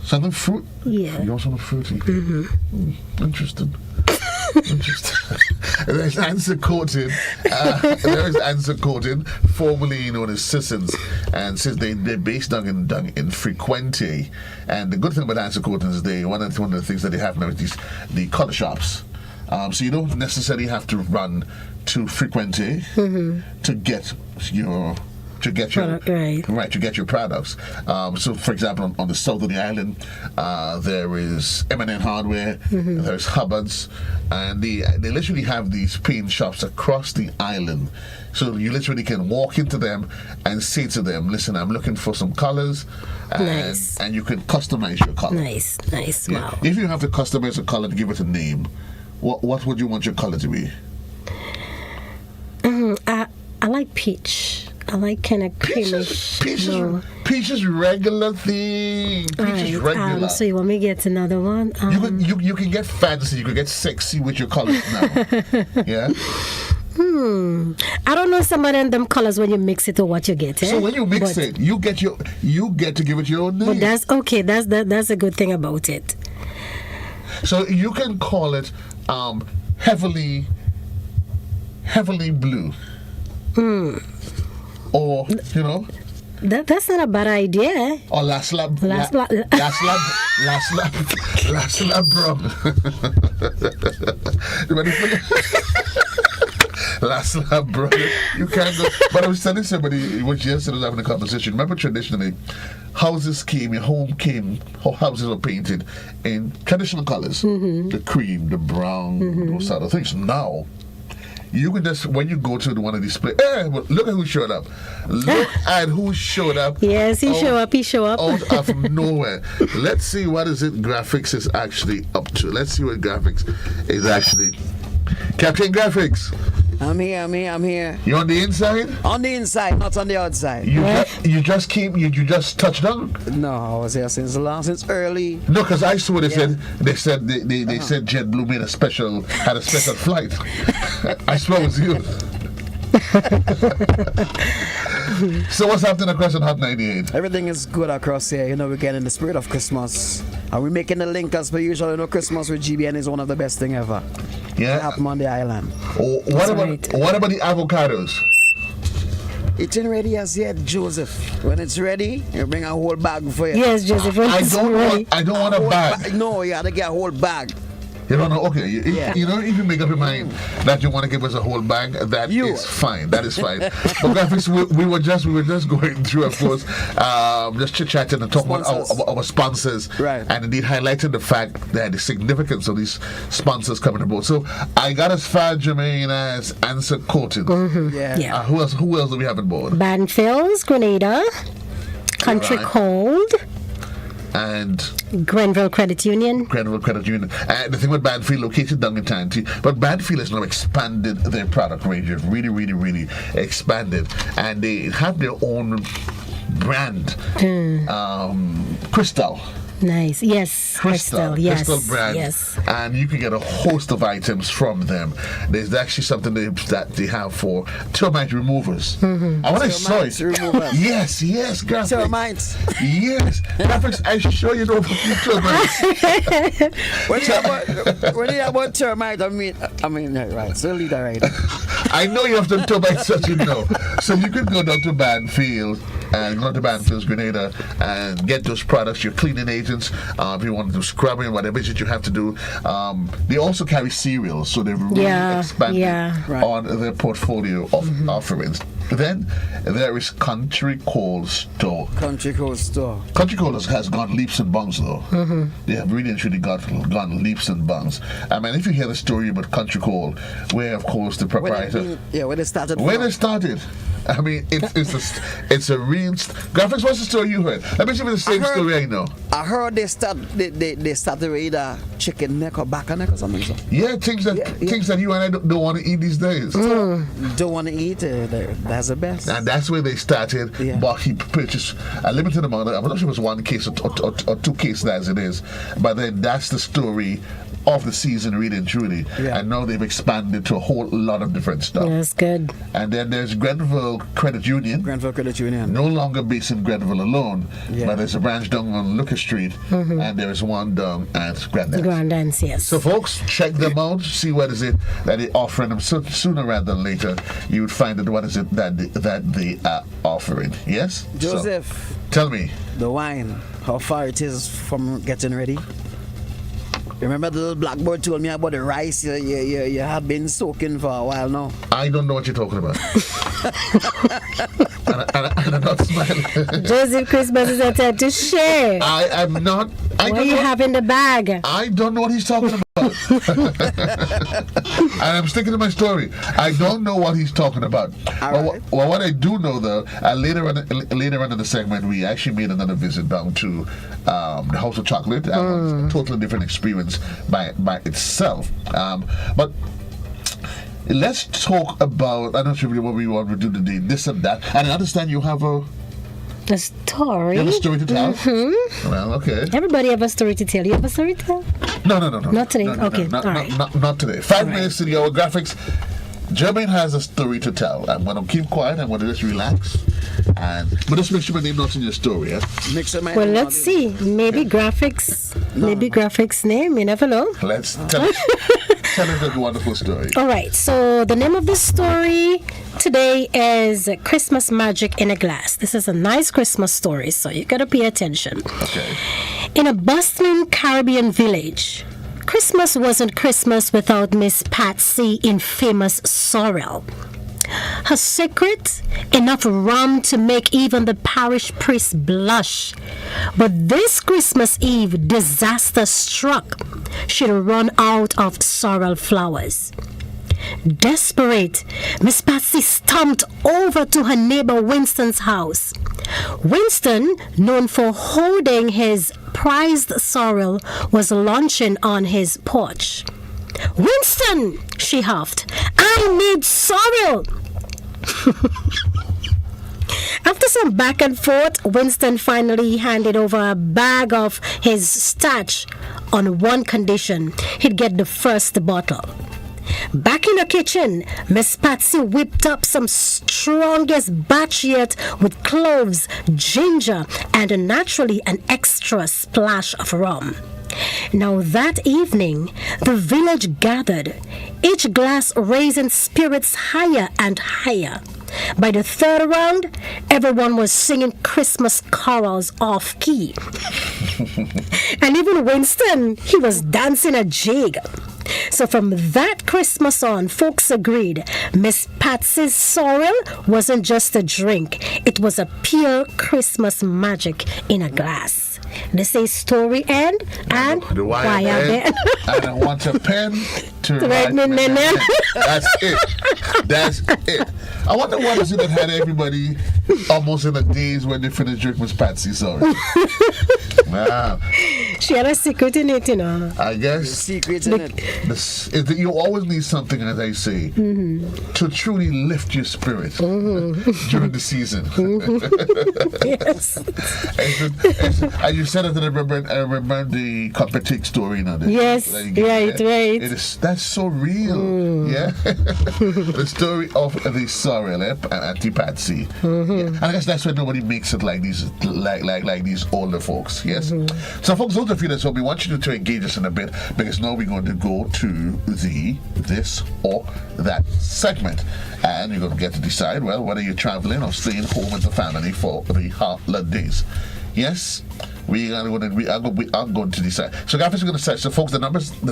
Something fruit? Yeah. You want something fruity? Interesting. There's answer coating. There is answer coating, formerly known as Sissons, and since they're based down in Frequente. And the good thing about answer coating is one of the things that they have now is the color shops. So you don't necessarily have to run to Frequente to get your products. So, for example, on the south of the island, there is M&N Hardware, there's Hubbard's, and they literally have these paint shops across the island. So you literally can walk into them and say to them, "Listen, I'm looking for some colors," and you can customize your color. Nice, Yeah. wow. If you have to customize a color to give it a name, what would you want your color to be? I like peach. I like kind of creamish. Peach is regular thing. Peach is regular. So you want me to get another one? You can get fancy. You can get sexy with your colors now. Yeah. I don't know some of them colors when you mix it or what you get. So when you mix it, you get to give it your own name. But that's okay. That's a good thing about it. So you can call it heavily blue. Or that's not a bad idea. Or last lab brown. Last lab brown. You can't go. But I was telling somebody, it was yesterday having a conversation. Remember, traditionally, houses were painted in traditional colors, the cream, the brown, those sort of things. Now, you can just, when you go to one of these places, look at who showed up. Look at who showed up. Yes, he show up. Out of nowhere. Let's see what is it Graphics is actually up to. Let's see what Graphics is actually. Captain Graphics. I'm here. You on the inside? On the inside, not on the outside. You just touched down? No, I was here since early. No, because I saw they said JetBlue had a special flight. I swear it was you. So what's happening across on Hot 98? Everything is good across here. We're getting the spirit of Christmas. And we're making the link as per usual. Christmas with GBN is one of the best thing ever. Yeah. Happen on the island. What about the avocados? It's in ready as yet, Joseph. When it's ready, you bring a whole bag for you. Yes, Joseph. When it's ready. I don't want a bag. No, you have to get a whole bag. You don't know? Okay. You know, if you make up your mind that you want to give us a whole bag, that is fine. That is fine. But graphics, we were just going through, of course, just chit-chatting and talking about our sponsors, right? And indeed highlighting the fact that the significance of these sponsors coming aboard. So I got as far, Jermaine, as Answer Coatings. Yeah. Who else do we have on board? Banfields, Grenada, Country Cold, and Grenville Credit Union. And the thing with Banfield, located down in Tanty, but Banfield has now expanded their product range. They've really expanded, and they have their own brand, Crystal. Nice. Yes. Crystal. Yes. Crystal brand. Yes. And you can get a host of items from them. There's actually something that they have for termite removers. And when I saw it, yes, graphics. Termites. Yes, graphics. I sure you know about termites. when you about termites, I mean, right. So lead that right. I know you have some termites that you know. So you could go down to Banfield and go to Banfield's Grenada and get those products, your cleaning agents, if you want to do scrubbing, whatever it is you have to do. They also carry cereals, so they've really expanded on their portfolio of offerings. Then there is Country Cold Store. Country Cold has gone leaps and bounds, though. They have really and truly gone leaps and bounds. I mean, if you hear the story about Country Cold, where, of course, the proprietor... when it started. I mean, it's a real... Graphics, what's the story you heard? Let me see if it's the same story I know. I heard they start to eat a chicken neck or back neck or something. So. Yeah, things that you and I don't want to eat these days. Don't want to eat that's the best. And that's where they started. But he purchased a limited amount. I'm not sure if it was one case or two cases as it is. But then that's the story of the season, really and truly. And now they've expanded to a whole lot of different stuff. That's good. And then there's Grenville Credit Union. No longer based in Grenville alone, but there's a branch down on Lucas Street, and there's one down at Grandance. Yes. So folks, check them out, see what is it that they're offering them. So sooner rather than later, you would find out what is it that they are offering. Yes? Joseph. So, tell me. The wine, how far it is from getting ready? Remember the little blackboard told me about the rice you have been soaking for a while now? I don't know what you're talking about. and I'm not smiling. Joseph, Christmas is a time to share. I am not. What do you have in the bag? I don't know what he's talking about. And I'm sticking to my story. I don't know what he's talking about. Well, what I do know, though, later on in the segment, we actually made another visit down to the House of Chocolate. It was a totally different experience by itself. But let's talk about, I'm not sure what we want to do today, this and that. And I understand you have a story. You have a story to tell? Well, okay. Everybody have a story to tell. You have a story to tell? No. Not today? Okay. Not today. 5 minutes to the hour. Graphics. Jermaine has a story to tell. I'm going to keep quiet. I'm going to just relax. But just make sure my name not in your story. Well, let's see. Maybe Graphics. Maybe Graphics' name. You never know. Let's tell us a wonderful story. All right. So the name of the story today is Christmas Magic in a Glass. This is a nice Christmas story, so you got to pay attention. Okay. In a bustling Caribbean village, Christmas wasn't Christmas without Miss Patsy in famous Sorrel. Her secret, enough rum to make even the parish priest blush. But this Christmas Eve, disaster struck. She'd run out of sorrel flowers. Desperate, Miss Patsy stomped over to her neighbor Winston's house. Winston, known for holding his prized sorrel, was lunching on his porch. "Winston," she huffed, "I need sorrel." After some back and forth, Winston finally handed over a bag of his stash on one condition: he'd get the first bottle. Back in the kitchen, Miss Patsy whipped up some strongest batch yet with cloves, ginger, and naturally an extra splash of rum. Now that evening, the village gathered, each glass raising spirits higher and higher. By the third round, everyone was singing Christmas carols off key. And even Winston, he was dancing a jig. So from that Christmas on, folks agreed Miss Patsy's sorrel wasn't just a drink. It was a pure Christmas magic in a glass. They say story end and The wire wire end, end. and I want a pen to write me my name. name. That's it. That's it. I wonder what is it that had everybody almost in the days when they finished drinking Miss Patsy, sorry. Wow. She had a secret in it, you know. I guess Secrets in it. you always need something, as I say, to truly lift your spirit during the season. Yes. And you said it, and I remember the competition story. You know, Yes, right. That's so real. Yeah. The story of the sorrel, Auntie Patsy. Yeah. And I guess that's why nobody makes it like these older folks. Yes. So, folks, those of you that we want you to engage us in a bit, because now we're going to go to the this or that segment, and you're going to get to decide whether you're traveling or staying home with the family for the holidays. Yes, we are going to decide. So, guys, we're going to say. So, folks, the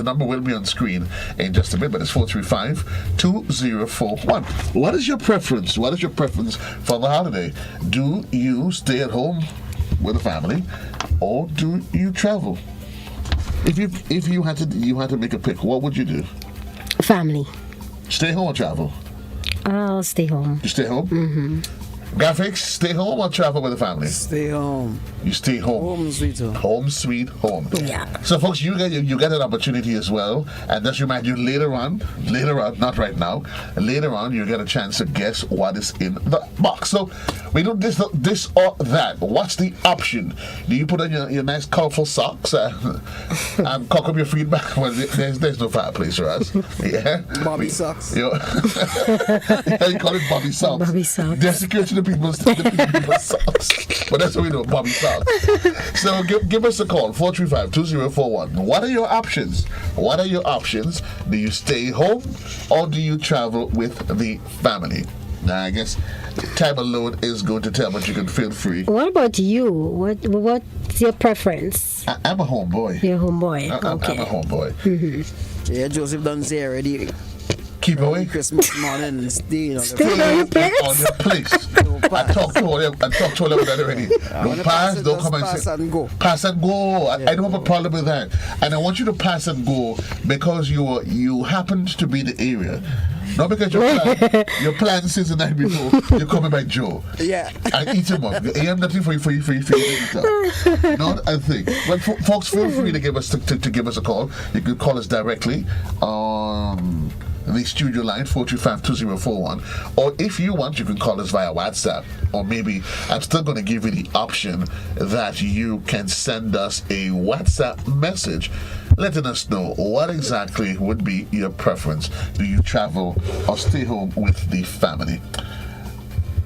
number will be on screen in just a bit, but it's 435-2041. What is your preference? What is your preference for the holiday? Do you stay at home with the family, or do you travel? If you had to make a pick, what would you do? Family. Stay home or travel? I'll stay home. You stay home? Graphics, stay home or travel with the family? Stay home. You stay home. Home sweet home. Home sweet home. Yeah. So, folks, you get an opportunity as well, and just remind you later on, not right now, later on, you get a chance to guess what is in the box. So, we do this or that. What's the option? Do you put on your nice colorful socks and cock up your feedback? Well, there's no fireplace for us. Yeah. Bobby socks. You call it Bobby socks. Bobby socks. They're security to people's socks. But that's what we know, Bobby socks. So give us a call, 435-2041. What are your options? Do you stay home or do you travel with the family? Now, I guess time alone is going to tell, but you can feel free. What about you? What's your preference? I'm a homeboy. You're a homeboy. Okay. I'm a homeboy. Yeah, Joseph done say already. Keep away. Christmas morning, stay on your place. On your place. I talked to all them already. Don't pass, don't come and pass say. and go. Pass and go. I don't have a problem with that. And I want you to pass and go because you happened to be the area. Not because your plan since the night before, you're coming by Joe. Yeah. And eat him up. I have nothing for you. Not a thing. But folks, feel free to give us a call. You can call us directly on the studio line 435-2041, or if you want, you can call us via WhatsApp, or maybe I'm still going to give you the option that you can send us a WhatsApp message letting us know what exactly would be your preference. Do you travel or stay home with the family?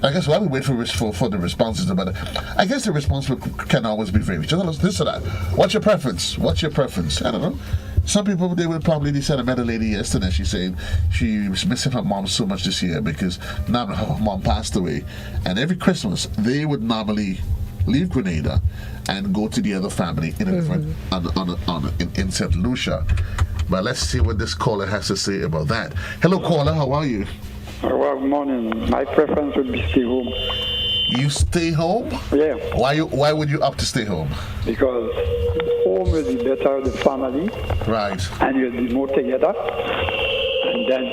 I guess while we wait for the responses about it, I guess the response can always be varied. Just this or that. What's your preference? I don't know. Some people, they would probably decide. I met a lady yesterday. She said she was missing her mom so much this year because now her mom passed away. And every Christmas, they would normally leave Grenada and go to the other family in a different in St. Lucia. But let's see what this caller has to say about that. Hello, caller. How are you? Well, good morning. My preference would be stay home. You stay home? Yeah. Why would you opt to stay home? Because home will be better with the family. Right. And you'll be more together. And then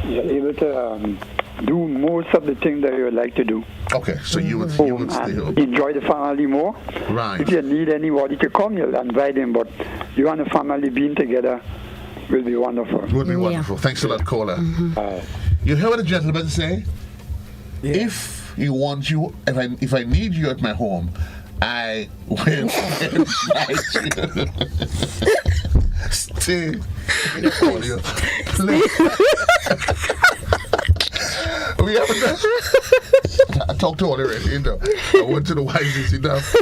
you're able to do most of the things that you would like to do. Okay, so you would stay home. Enjoy the family more. Right. If you need anybody to come, you'll invite them. But you and the family being together will be wonderful. Would be wonderful. Thanks a lot, caller. You hear what the gentleman say? Yeah. If you want you, if I need you at my home, I will invite you. Stay on your place. We have talked to all already, you know. I went to the wisest enough.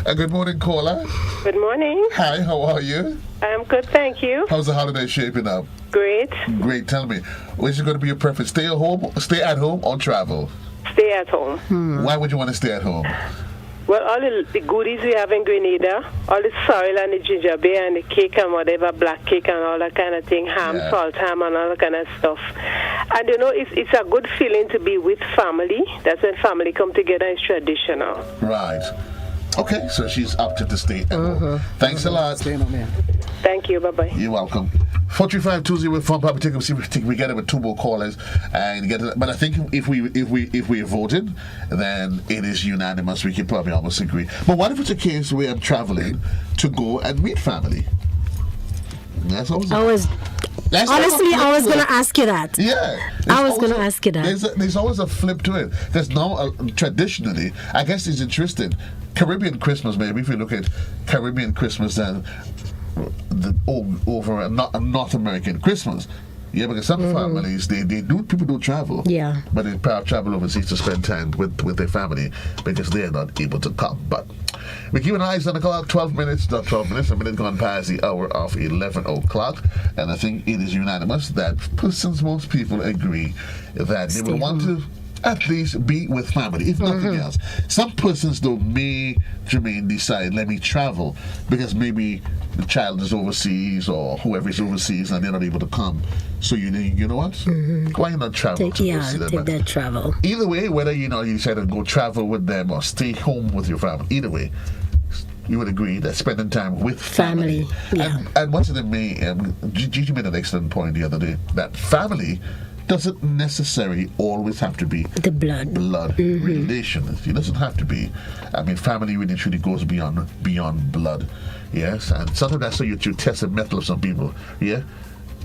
Good morning, caller. Good morning. Hi, how are you? I'm good, thank you. How's the holiday shaping up? Great. Great. Tell me, which is going to be your preference? Stay at home, or travel? Stay at home. Why would you want to stay at home? Well, all the goodies we have in Grenada, all the sorrel and the ginger beer and the cake and whatever, black cake and all that kind of thing, ham, salt ham and all that kind of stuff. And you know, it's a good feeling to be with family. That's when family come together. It's traditional. Right. Okay, so she's opted to stay at home. Thanks a lot. Thank you. Bye-bye. You're welcome. 435-20 from Papa Tick. We get it with 2 more callers and get it. But I think if we voted, then it is unanimous. We can probably almost agree. But what if it's a case where I'm traveling to go and meet family? That's always. I was going to ask you that. Yeah. I was going to ask you that. There's always a flip to it. There's now, traditionally, I guess it's interesting. Caribbean Christmas, maybe, if you look at Caribbean Christmas and over a North American Christmas. Yeah, because some families, people do travel. Yeah. But they perhaps travel overseas to spend time with their family because they're not able to come. But we keep an eye on the clock, 12 minutes, not 12 minutes, a minute gone past the hour of 11 o'clock. And I think it is unanimous that most people agree that they would want to at least be with family, if nothing else. Some persons, though, may, Jermaine, decide, let me travel, because maybe the child is overseas or whoever is overseas and they're not able to come. So you know what? Why not travel to go see them? Take that travel. Either way, whether you decide to go travel with them or stay home with your family, either way, you would agree that spending time with family. Yeah. And what's the main? Gigi made an excellent point the other day that family doesn't necessarily always have to be the blood relation. It doesn't have to be. I mean, family really truly goes beyond blood. Yes, and sometimes that's how you test the mettle of some people. Yeah.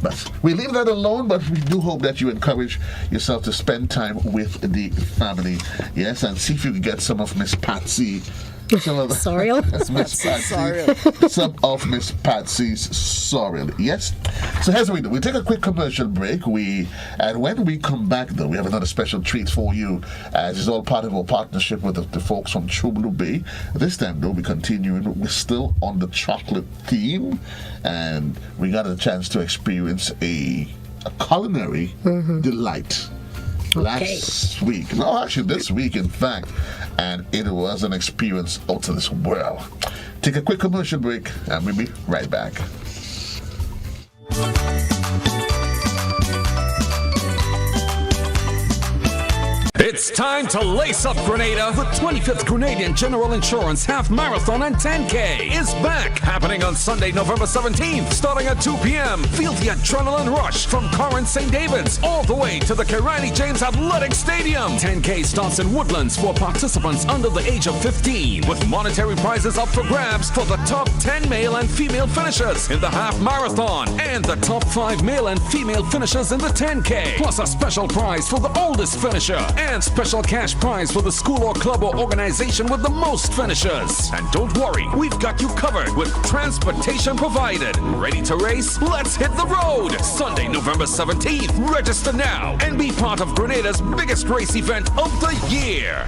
But we leave that alone, but we do hope that you encourage yourself to spend time with the family. Yes, and see if you can get some of Miss Patsy. Some of Miss Patsy's sorrel. Yes. So here's what we do. We take a quick commercial break. And when we come back, though, we have another special treat for you, as it's all part of our partnership with the folks from True Blue Bay. This time, though, we're continuing. We're still on the chocolate theme, and we got a chance to experience a culinary delight. Last week, no, actually this week, in fact, and it was an experience out of this world. Take a quick commercial break, and we'll be right back. It's time to lace up, Grenada. The 25th Grenadian General Insurance Half Marathon and 10K is back, happening on Sunday, November 17th, starting at 2 p.m. Feel the adrenaline rush from Corinth St. David's all the way to the Kirani James Athletic Stadium. 10K starts in Woodlands for participants under the age of 15, with monetary prizes up for grabs for the top 10 male and female finishers in the half marathon and the top 5 male and female finishers in the 10K, plus a special prize for the oldest finisher and special cash prize for the school or club or organization with the most finishers. And don't worry, we've got you covered with transportation provided. Ready to race? Let's hit the road! Sunday, November 17th. Register now and be part of Grenada's biggest race event of the year.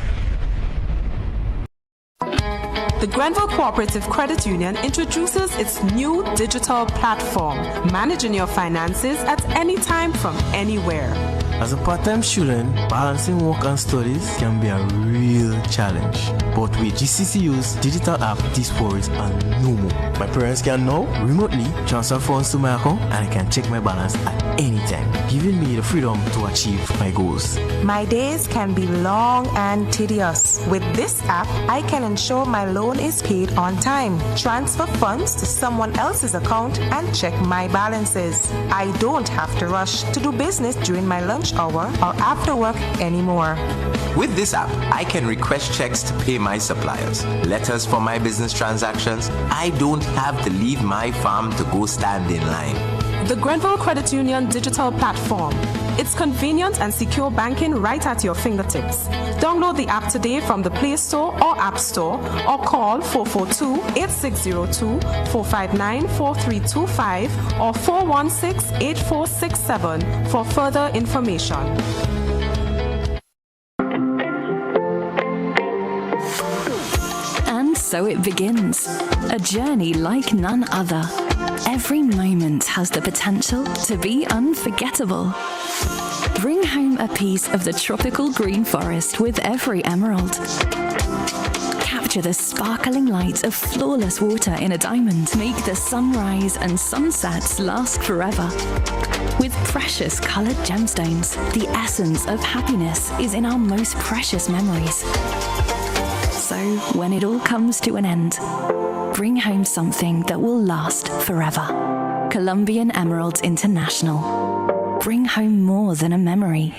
The Grenville Cooperative Credit Union introduces its new digital platform, managing your finances at any time from anywhere. As a part-time student, balancing work and studies can be a real challenge. But with GCCU's digital app, these worries are no more. My parents can now remotely transfer funds to my account and I can check my balance at any time, giving me the freedom to achieve my goals. My days can be long and tedious. With this app, I can ensure my loan is paid on time, transfer funds to someone else's account, and check my balances. I don't have to rush to do business during my lunch hour or after work anymore. With this app, I can request checks to pay my suppliers, letters for my business transactions. I don't have to leave my farm to go stand in line. The Grenville Credit Union digital platform. It's convenient and secure banking right at your fingertips. Download the app today from the Play Store or App Store, or call 442-8602, 459-4325, or 416-8467 for further information. so it begins. A journey like none other. Every moment has the potential to be unforgettable. Bring home a piece of the tropical green forest with every emerald. Capture the sparkling light of flawless water in a diamond. Make the sunrise and sunsets last forever. With precious colored gemstones, the essence of happiness is in our most precious memories. So, when it all comes to an end, bring home something that will last forever. Colombian Emeralds International. Bring home more than a memory.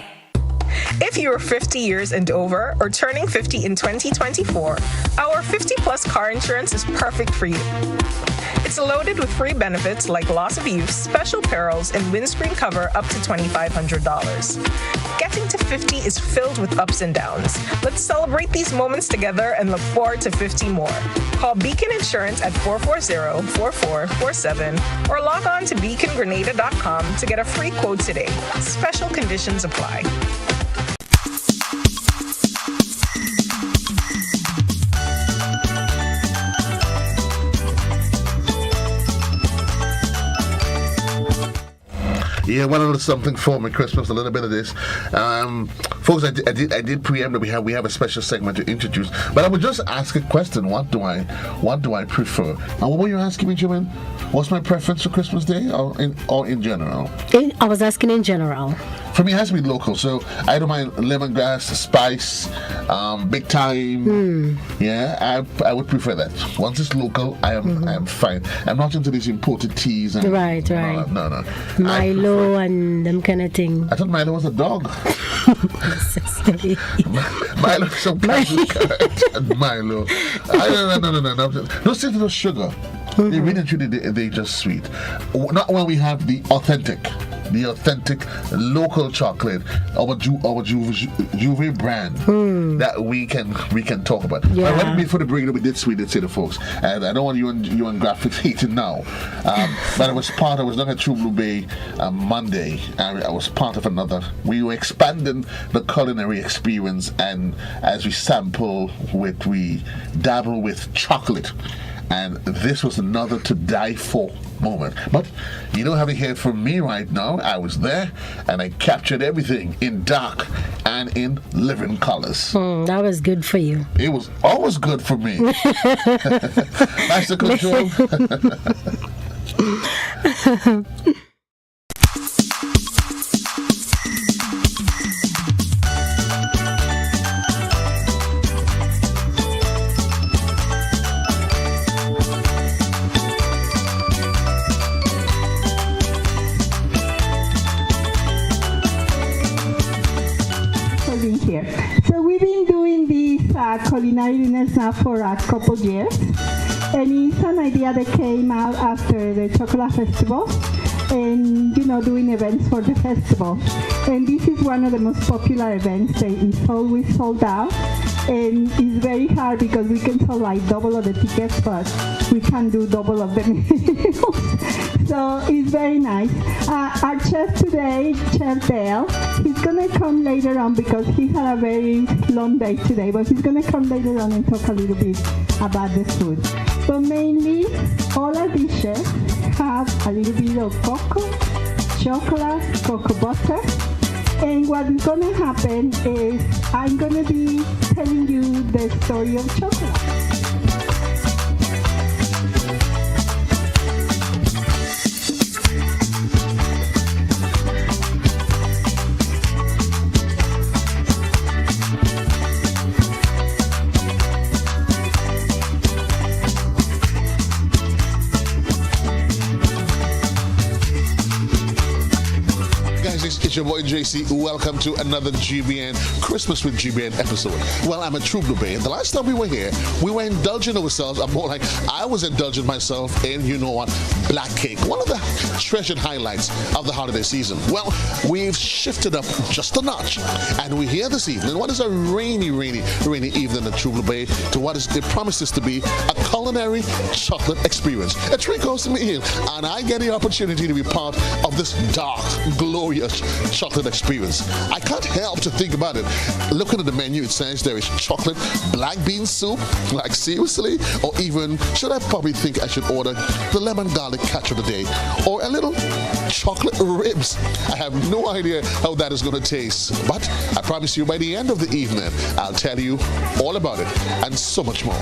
If you're 50 years and over or turning 50 in 2024, our 50 plus car insurance is perfect for you. It's loaded with free benefits like loss of use, special perils, and windscreen cover up to $2,500. Getting to 50 is filled with ups and downs. Let's celebrate these moments together and look forward to 50 more. Call Beacon Insurance at 440-4447 or log on to beacongrenada.com to get a free quote today. Special conditions apply. Yeah, one little something for me Christmas, a little bit of this. Folks, I did preempt that we have a special segment to introduce, but I would just ask a question. What do I prefer? And what were you asking me, Jermaine? What's my preference for Christmas Day or in general? I was asking in general. For me, it has to be local. So I don't mind lemongrass, spice, big time. Yeah, I would prefer that. Once it's local, I am fine. I'm not into these imported teas. And, Right. No. Milo and them kind of thing. I thought Milo was a dog. Milo is some casual Milo. No. Don't stick to the sugar. They really truly they just sweet. Not when we have the authentic local chocolate, our Juve brand that we can talk about. Yeah. Right before the break, we did sweet it to the folks, and I don't want you and graphics hating now. But I was not at True Blue Bay Monday, and I was part of another. We were expanding the culinary experience, and as we we dabble with chocolate. And this was another to die for moment. But you don't have to hear it from me right now. I was there and I captured everything in dark and in living colors. That was good for you. It was always good for me. Master Control. Here. So we've been doing this culinary dinners now for a couple years, and it's an idea that came out after the Chocolate Festival, and doing events for the festival. And this is one of the most popular events that is always sold out, and it's very hard because we can sell like double of the tickets, but we can't do double of the meals. So it's very nice. Our chef today, Chef Dale, he's going to come later on because he had a very long day today, but he's going to come later on and talk a little bit about the food. But mainly, all our dishes have a little bit of cocoa, chocolate, cocoa butter. And what is going to happen is I'm going to be telling you the story of chocolate. It's your boy JC. Welcome to another GBN Christmas with GBN episode. Well, I'm at True Blue Bay, and the last time we were here, we were indulging ourselves. I'm more like I was indulging myself in, black cake. One of the treasured highlights of the holiday season. Well, we've shifted up just a notch, and we're here this evening. What is a rainy evening at True Blue Bay to what it promises to be a culinary chocolate experience. A treat goes to me, and I get the opportunity to be part of this dark, glorious chocolate experience. I can't help to think about it. Looking at the menu, it says there is chocolate black bean soup. Like seriously? Or even, should I probably think I should order the lemon garlic catch of the day? Or a little chocolate ribs? I have no idea how that is going to taste. But I promise you by the end of the evening, I'll tell you all about it and so much more.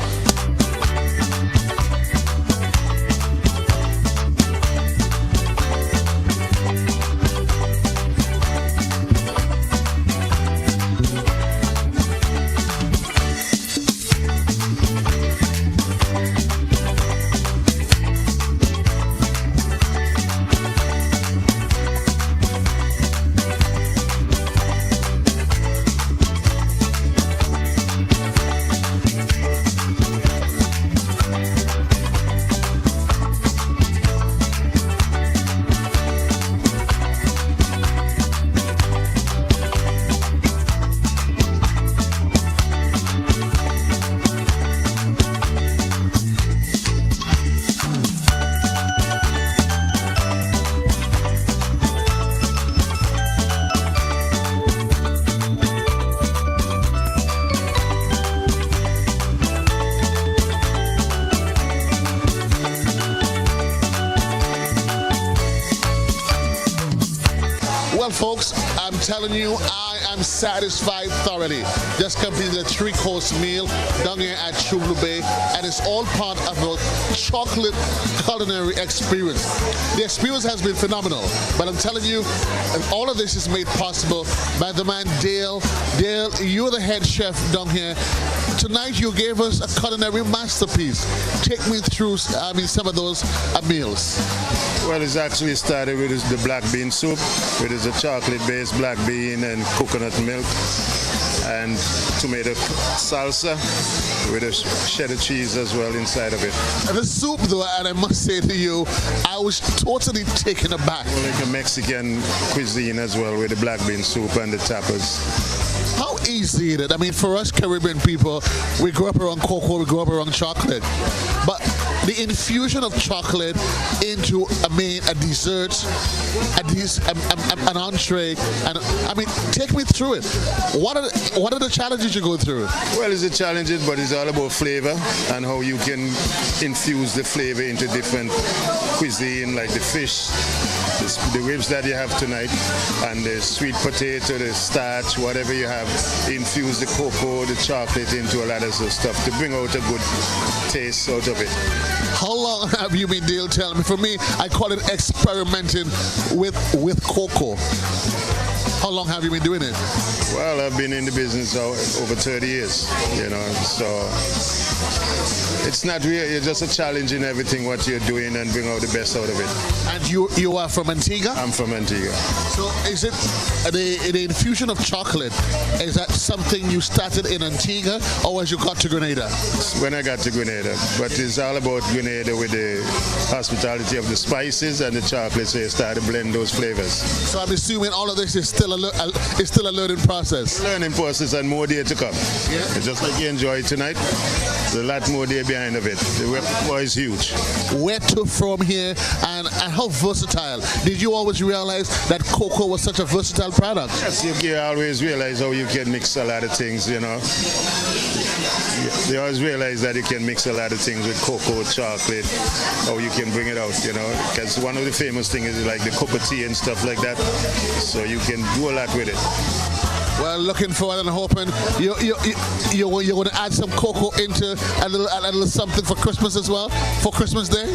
Well, folks, I'm telling you, I am satisfied thoroughly. Just completed a 3-course meal down here at Chumlu Bay, and it's all part of a chocolate culinary experience. The experience has been phenomenal, but I'm telling you, and all of this is made possible by the man Dale. Dale, you're the head chef down here. Tonight you gave us a culinary masterpiece. Take me through, some of those meals. Well, it's actually started with the black bean soup, which is a chocolate-based black bean and coconut milk, and tomato salsa with a cheddar cheese as well inside of it. And the soup, though, and I must say to you, I was totally taken aback. Well, like a Mexican cuisine as well with the black bean soup and the tapas. How easy is it? I mean, for us Caribbean people, we grew up around cocoa, we grew up around chocolate. But the infusion of chocolate into a dessert, an entree, and I mean, take me through it. What are the challenges you go through? Well, it's a challenge, but it's all about flavor and how you can infuse the flavor into different cuisine, like the fish, the ribs that you have tonight, and the sweet potato, the starch, whatever you have. Infuse the cocoa, the chocolate into a lot of stuff to bring out a good taste out of it. How long have you been, Dale? Tell me. For me, I call it experimenting with cocoa. How long have you been doing it? Well, I've been in the business over 30 years, so it's not really, it's just a challenge in everything what you're doing and bring out the best out of it. And you are from Antigua? I'm from Antigua. So is it the infusion of chocolate, is that something you started in Antigua or as you got to Grenada? When I got to Grenada, but it's all about Grenada with the hospitality of the spices and the chocolate, so you start to blend those flavors. So I'm assuming all of this is still a learning process. Learning process and more there to come. Yeah. Just like you enjoy tonight, there's a lot more there behind of it. The repertoire is huge. Where to from here and how versatile? Did you always realize that cocoa was such a versatile product? Yes, you always realize how you can mix a lot of things, You always realize that you can mix a lot of things with cocoa, chocolate, how you can bring it out, Because one of the famous things is like the cocoa tea and stuff like that. So you can do a lot with it. Well, looking forward and hoping you're going to add some cocoa into a little something for Christmas as well, for Christmas Day?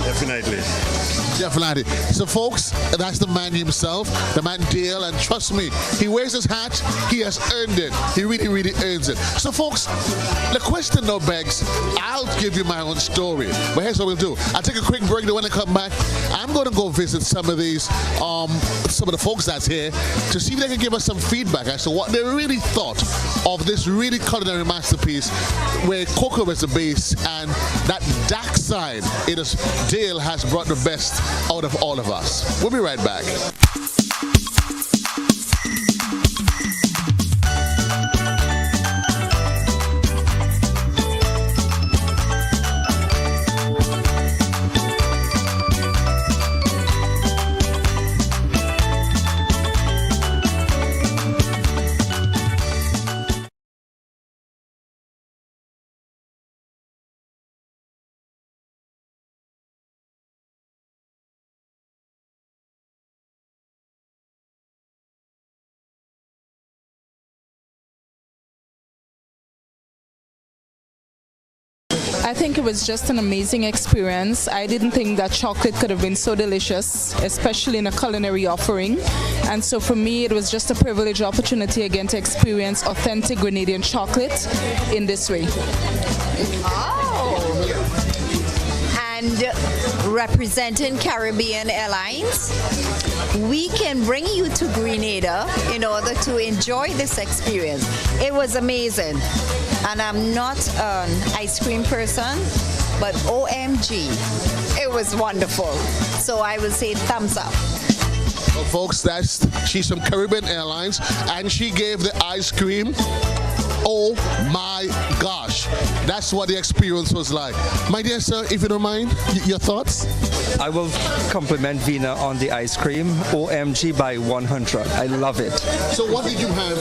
Definitely. So, folks, that's the man himself, the man Dale, and trust me, he wears his hat, he has earned it. He really, really earns it. So, folks, the question now begs, I'll give you my own story, but here's what we'll do. I'll take a quick break, then when I come back, I'm going to go visit some of the folks that's here to see if they can give us some feedback as to what they really thought of this really culinary masterpiece where cocoa is the base and that dark side, Dale has brought the best out of all of us. We'll be right back. I think it was just an amazing experience. I didn't think that chocolate could have been so delicious, especially in a culinary offering. And so for me, it was just a privileged opportunity again to experience authentic Grenadian chocolate in this way. And representing Caribbean Airlines, we can bring you to Grenada in order to enjoy this experience. It was amazing. And I'm not an ice cream person, but OMG, it was wonderful. So I will say thumbs up. Well, folks, she's from Caribbean Airlines, and she gave the ice cream. Oh my gosh, that's what the experience was like. My dear sir, if you don't mind, your thoughts? I will compliment Vina on the ice cream. OMG by 100. I love it. So what did you have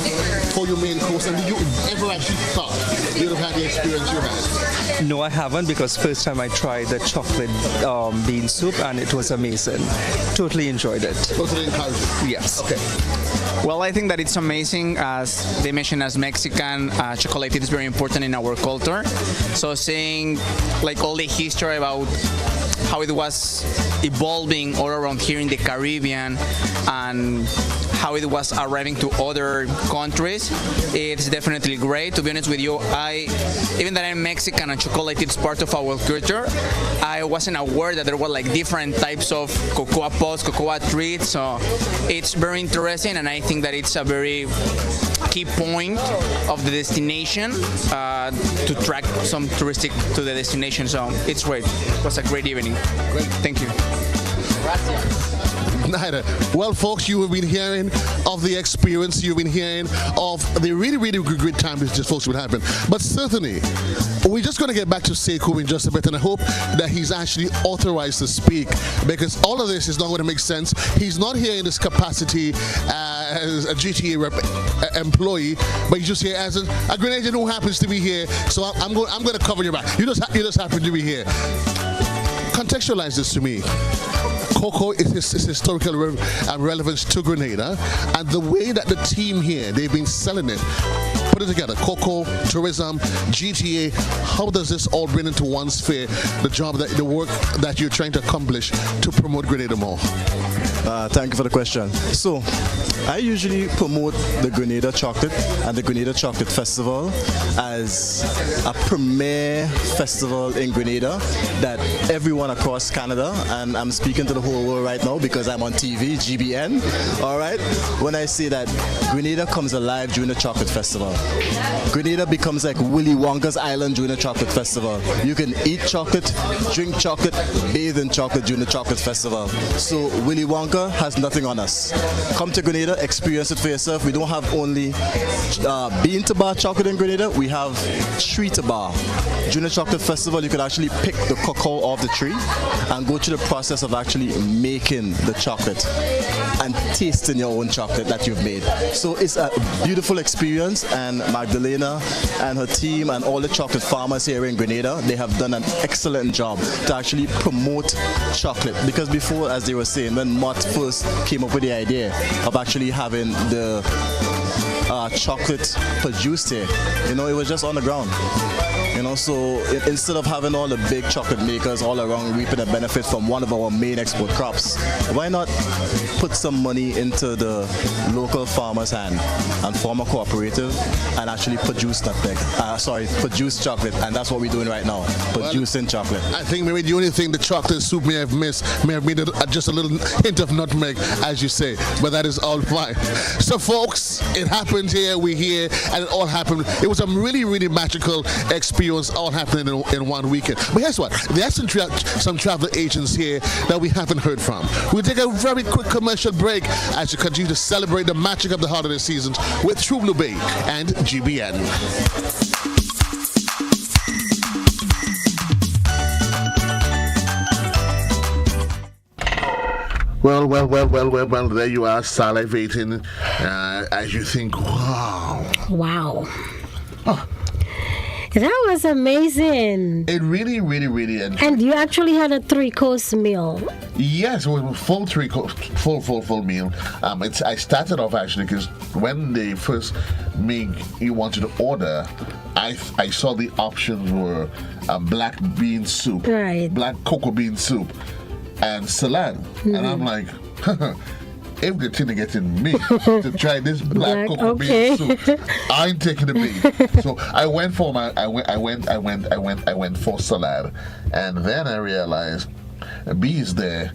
for your main course, and did you ever actually thought you'd have had the experience you had? No, I haven't, because first time I tried the chocolate bean soup, and it was amazing. Totally enjoyed it. Totally encouraging. Yes. Okay. Well, I think that it's amazing. As they mentioned, as Mexican, chocolate is very important in our culture. So seeing like all the history about how it was evolving all around here in the Caribbean and how it was arriving to other countries, it's definitely great. To be honest with you, even that I'm Mexican and chocolate is part of our culture, I wasn't aware that there were like different types of cocoa pods, cocoa treats. So it's very interesting, and I think that it's a very key point of the destination to track some touristic to the destination. So it's great. It was a great evening. Great. Thank you. Neither. Well, folks, you have been hearing of the experience. You've been hearing of the really, really great time this just folks would happen. But certainly, we're just going to get back to Sekou in just a bit, and I hope that he's actually authorized to speak, because all of this is not going to make sense. He's not here in this capacity as a GTA employee, but he's just here as a Grenadian who happens to be here. So I'm going to cover your back. You just happen to be here. Contextualize this to me. Cocoa is historical relevance to Grenada, and the way that the team here, they've been selling it, put it together, cocoa, tourism, GTA, how does this all bring into one sphere the work that you're trying to accomplish to promote Grenada more? Thank you for the question. So, I usually promote the Grenada Chocolate and the Grenada Chocolate Festival as a premier festival in Grenada that everyone across Canada, and I'm speaking to the whole world right now because I'm on TV, GBN, all right? When I say that Grenada comes alive during the Chocolate Festival. Grenada becomes like Willy Wonka's Island during the Chocolate Festival. You can eat chocolate, drink chocolate, bathe in chocolate during the Chocolate Festival. So Willy Wonka has nothing on us. Come to Grenada, experience it for yourself. We don't have only bean to bar chocolate in Grenada, we have tree to bar. During the Chocolate Festival, you can actually pick the cocoa off the tree and go through the process of actually making the chocolate and tasting your own chocolate that you've made. So it's a beautiful experience, and Magdalena and her team and all the chocolate farmers here in Grenada, they have done an excellent job to actually promote chocolate. Because before, as they were saying, when Mott first came up with the idea of actually having the chocolate produced here, it was just on the ground. So instead of having all the big chocolate makers all around reaping a benefit from one of our main export crops, why not put some money into the local farmer's hand and form a cooperative and actually produce produce chocolate? And that's what we're doing right now, producing chocolate. I think maybe the only thing the chocolate soup may have missed may have been just a little hint of nutmeg, as you say, but that is all fine. So folks, it happened here, we're here, and it all happened. It was a really, really magical experience all happening in one weekend. But guess what? There are some travel agents here that we haven't heard from. We'll take a very quick commercial break as we continue to celebrate the magic of the holiday seasons with True Blue Bay and GBN. Well, there you are, salivating as you think, wow. Oh. That was amazing. It really, really, really enjoyed. And you actually had a 3-course meal. Yes, it was a full meal. I started off actually because when they first you wanted to order I saw the options were black bean soup, black cocoa bean soup, and salad. And I'm like, if the thing getting me to try this black cocoa bean soup, I ain't taking the bait. So I went for I went for salad, and then I realized bees there.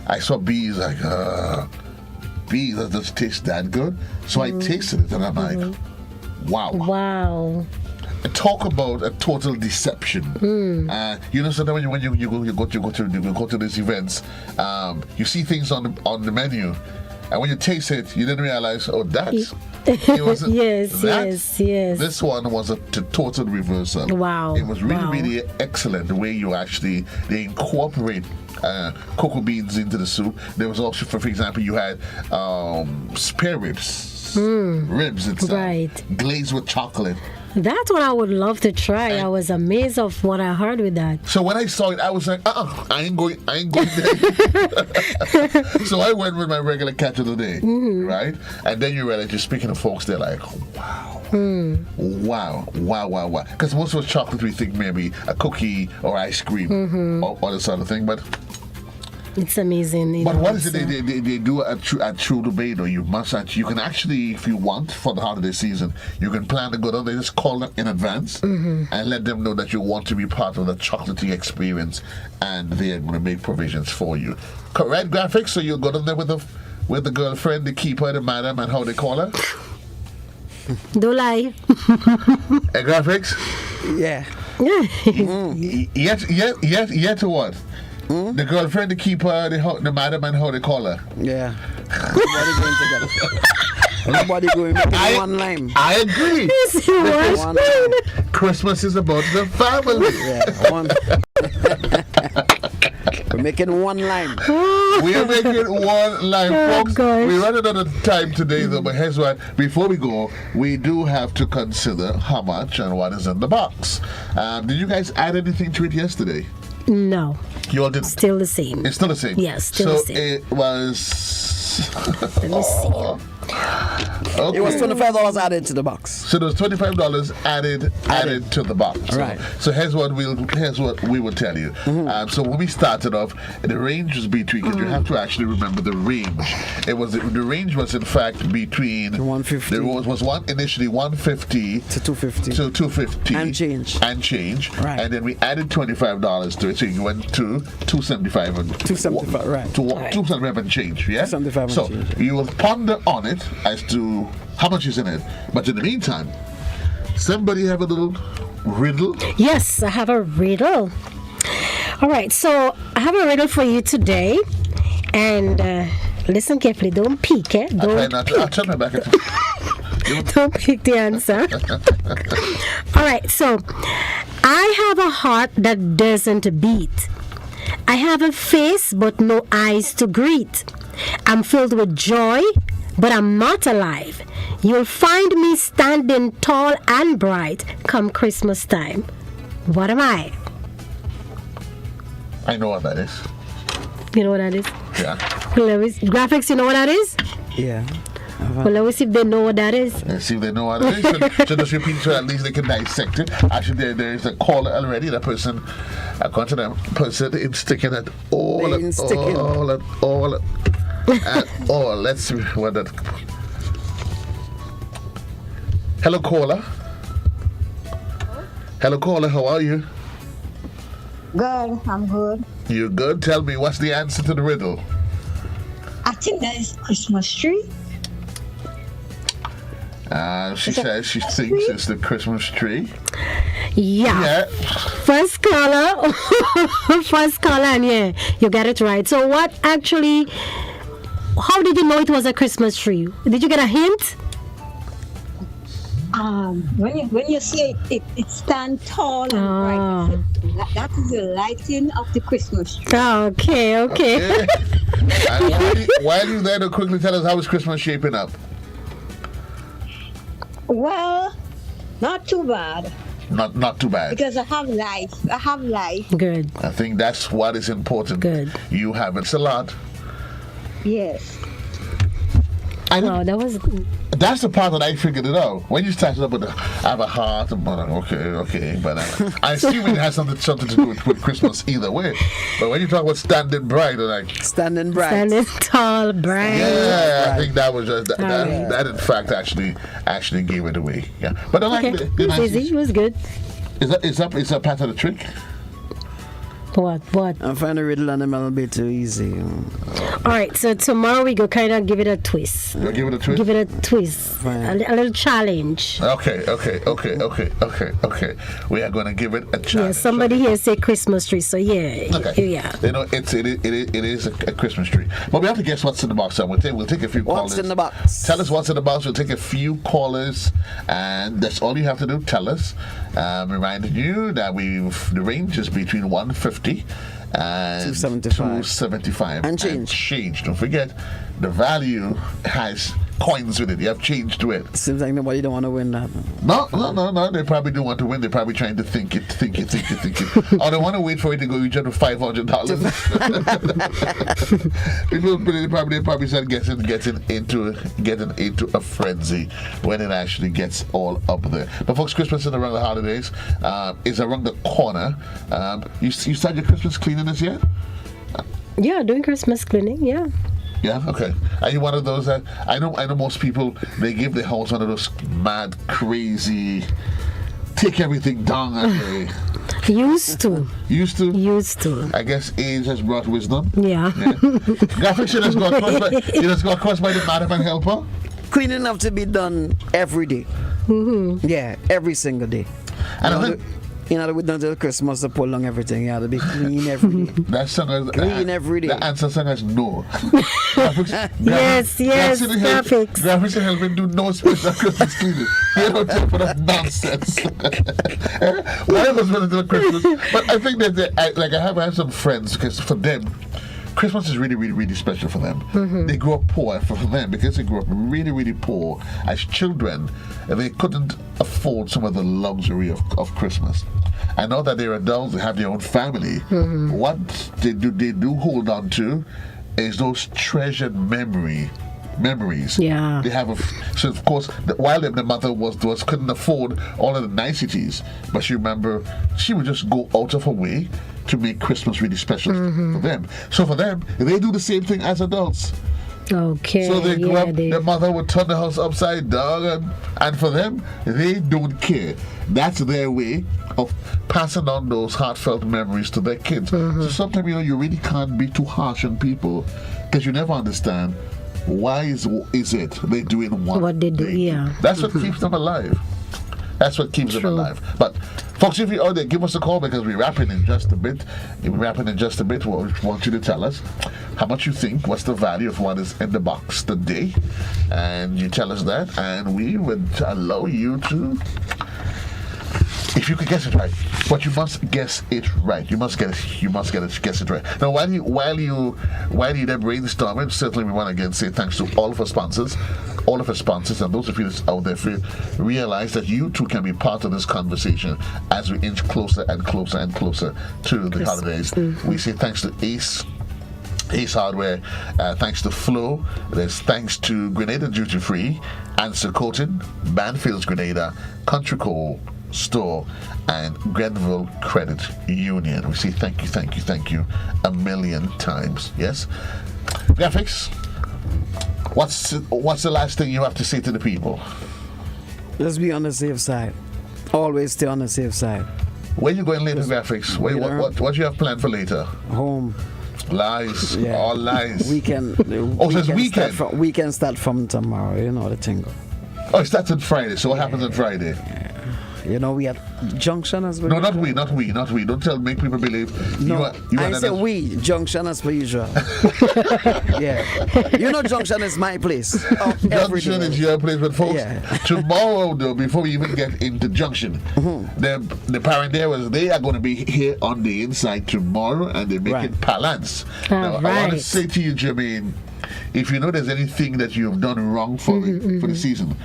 I saw bees like bees that just taste that good. So I tasted it, and I'm like, wow. Talk about a total deception. You know, sometimes when you go to these events, you see things on the menu, and when you taste it, you didn't realize, oh, that's yes. This one was a total reversal. Wow, it was really excellent the way they incorporate cocoa beans into the soup. There was also, for example, you had spare ribs itself, glazed with chocolate. That's what I would love to try. I was amazed of what I heard with that. So when I saw it, I was like, I ain't going there. So I went with my regular catch of the day, right? And then you realize you're speaking to folks, they're like, wow. Because most of us chocolate, we think maybe a cookie or ice cream or this sort of thing, but it's amazing. But what is it they do at True Debate? Or you can actually, if you want, for the holiday season, you can plan to go down. They just call them in advance and let them know that you want to be part of the chocolatey experience, and they're going to make provisions for you. Correct, graphics? So you'll go down there with the girlfriend, the keeper, the madam, and how they call her? Don't lie. Graphics? Yeah. Yet to what? The girlfriend, the keeper, the madam, and how they call her. Yeah. Everybody going together. Everybody going making one line. I agree. Christmas is about the family. Yeah, one. We're making one line. We're making one line, folks. Gosh. We're running out of time today, though. But here's what: before we go, we do have to consider how much and what is in the box. Did you guys add anything to it yesterday? No. You all didn't? Still the same. It's still the same? Yes, still the same. So it was... Let me see. Okay. It was $25 added to the box. So there was $25 added to the box. Right. So here's what we will tell you. So when we started off, the range was between, because you have to actually remember the range. The range was in fact between 150. There was initially 150 to 250 to 250 and change. Right. And then we added $25 to it, so you went to 275 and 275. Right. To 275 and change. Yeah. 275 so and change. You will ponder on it as to how much is in it. But in the meantime, somebody have a little riddle? Yes, I have a riddle. All right, so I have a riddle for you today. And listen carefully. Don't peek, eh? I'll turn my back at you. Don't pick the answer. All right, so I have a heart that doesn't beat. I have a face but no eyes to greet. I'm filled with joy, but I'm not alive. You'll find me standing tall and bright come Christmas time. What am I? I know what that is. You know what that is? Yeah. Well, graphics, you know what that is? Yeah. Well, let's see if they know what that is. Let's see if they know what it is. So just repeat so at least they can dissect it. Actually, there is a caller already. That person, according to them, person is sticking at all. Let's see what that. Hello, caller. Hello, caller. How are you? Good. I'm good. You good? Tell me, what's the answer to the riddle? I think that is Christmas tree. She says she thinks it's the Christmas tree. Yeah. First caller, and yeah, you got it right. So what actually, how did you know it was a Christmas tree? Did you get a hint? When you say it stands tall and bright, that is the lighting of the Christmas tree. Okay. And while you're there, to quickly tell us how is Christmas shaping up? Well, not too bad. Not too bad. Because I have life. Good. I think that's what is important. Good. You have it. It's a lot. Yes. Wow, that was. That's the part that I figured it out. When you started up with I have a heart, I'm like, okay, but I assume it has something to do with Christmas either way. But when you talk about standing bright, like standing bright, standing tall, bright. Yeah, I think that was just that in fact actually gave it away. Yeah, but I like it. It was easy. It was good. Is that part of the trick? What? I find the riddle and them a little bit too easy. All right, so tomorrow we go kind of give it a twist. Give it a twist? Give it a twist. A little challenge. Okay. We are going to give it a challenge. Yeah, somebody here say Christmas tree, so yeah. Okay. Yeah. You know, it is a Christmas tree. But we have to guess what's in the box. So we'll take a few callers. What's in the box? Tell us what's in the box. We'll take a few callers, and that's all you have to do. Tell us. Reminding you that the range is between 150 and 275 and change. Don't forget, the value has coins with it. You have change to it. Seems like nobody don't want to win that. No. They probably don't want to win. They're probably trying to think it. Or they want to wait for it to go each other $500. They probably start getting into a frenzy when it actually gets all up there. But folks, Christmas is around the holidays. Is around the corner. You start your Christmas cleaning this yet? Yeah, doing Christmas cleaning. Yeah. Yeah, okay. Are you one of those that I know most people, they give their house one of those mad, crazy, take everything down and they used to. I guess age has brought wisdom. Yeah. Graphics, you just got crossed by the madam and helper. Cleaning have to be done every day. Mm-hmm. Yeah, every single day. And we don't do Christmas to pull along everything. You have to be clean every day. That song is clean every day. The answer song is no. Yes, graphics. Graphics and helping do no special Christmas cleaning. You don't take for that nonsense. Whatever's related to Christmas. But I think that I have some friends, because for them, Christmas is really, really, really special for them. Mm-hmm. They grew up poor for them, because they grew up really, really poor as children, and they couldn't afford some of the luxury of Christmas. And now that they're adults, they have their own family. Mm-hmm. What they do hold on to is those treasured memories. Yeah. They have so of course while the mother was couldn't afford all of the niceties, but she would just go out of her way to make Christmas really special for them. So for them, they do the same thing as adults. Okay. So they go up, their mother would turn the house upside down, and for them, they don't care. That's their way of passing on those heartfelt memories to their kids. So sometimes, you really can't be too harsh on people, because you never understand why is it they're doing what they do. Yeah. That's what keeps them alive. That's what keeps them alive. But folks, if you're out there, give us a call, because we're wrapping in just a bit. We want you to tell us how much you think, what's the value of what is in the box today. And you tell us that, and we would allow you to, if you could guess it right. But you must guess it right. You must guess it right. Now, while you're there brainstorming, certainly we want to again say thanks to all of our sponsors, and those of you that's out there, realize that you too can be part of this conversation as we inch closer and closer and closer to the holidays. We say thanks to Ace Hardware, thanks to Flo, there's thanks to Grenada Duty Free, Answer Coating, Banfields Grenada, Country Coal Store, and Grenville Credit Union. We say thank you a million times. Yes, Graphics, what's the last thing you have to say to the people? Let's be on the safe side. Always stay on the safe side. Where you going later, Graphics? What you have planned for later? Home. Lies. Yeah. All lies. Weekend. It's weekend. Weekend start from tomorrow. You know the thing. Oh, it starts on Friday. So what happens on Friday? We have Junction as well. No, not we. Don't make people believe. No, I say we. Junction as per usual. Yeah. Junction is my place. Junction is your place, but folks, tomorrow though, before we even get into Junction, the parent they are going to be here on the inside tomorrow, and they're making palance. Now, I want to say to you, Jermaine, if you know there's anything that you've done wrong for the season,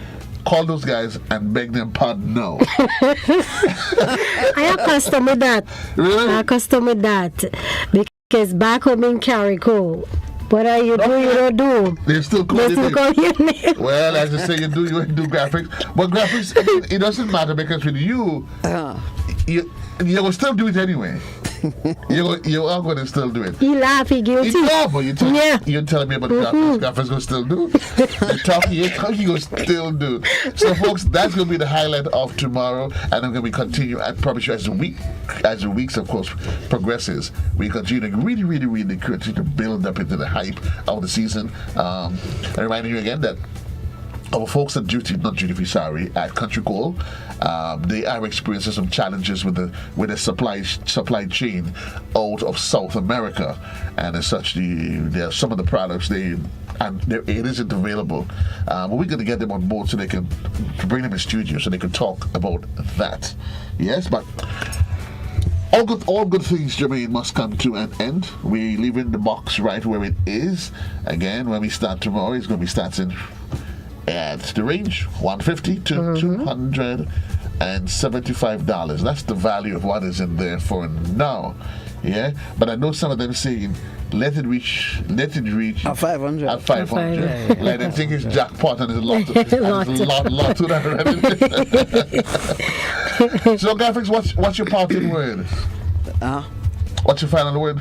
call those guys and beg them pardon now. I accustomed with that. Really? I accustomed with that. Because back home in Carrico, Whether you do, you don't do. They still call your name. Well, as you say, you do graphics. But graphics, it doesn't matter because with you, you will still do it anyway. You are going to still do it. He laugh, he guilty. No, but you're telling me about graphics going to still do. You going to still do. So, folks, that's going to be the highlight of tomorrow, and I'm going to be continue. I promise you, as the weeks, of course, progresses, we continue to really continue to build up into the hype of the season. And reminding you again that our folks at at Country Coal, they are experiencing some challenges with the supply chain out of South America, and as such, there are some of the products it isn't available. But we're going to get them on board so they can bring them in studio so they can talk about that. Yes, but all good things, Jermaine, must come to an end. We leave in the box right where it is. Again, when we start tomorrow, it's going to be starting at the range $150 to $275. That's the value of what is in there for now. Yeah, but I know some of them saying let it reach at 500. At 500. Like they think it's jackpot and there's a lot to that already. So graphics, what's your parting word? What's your final word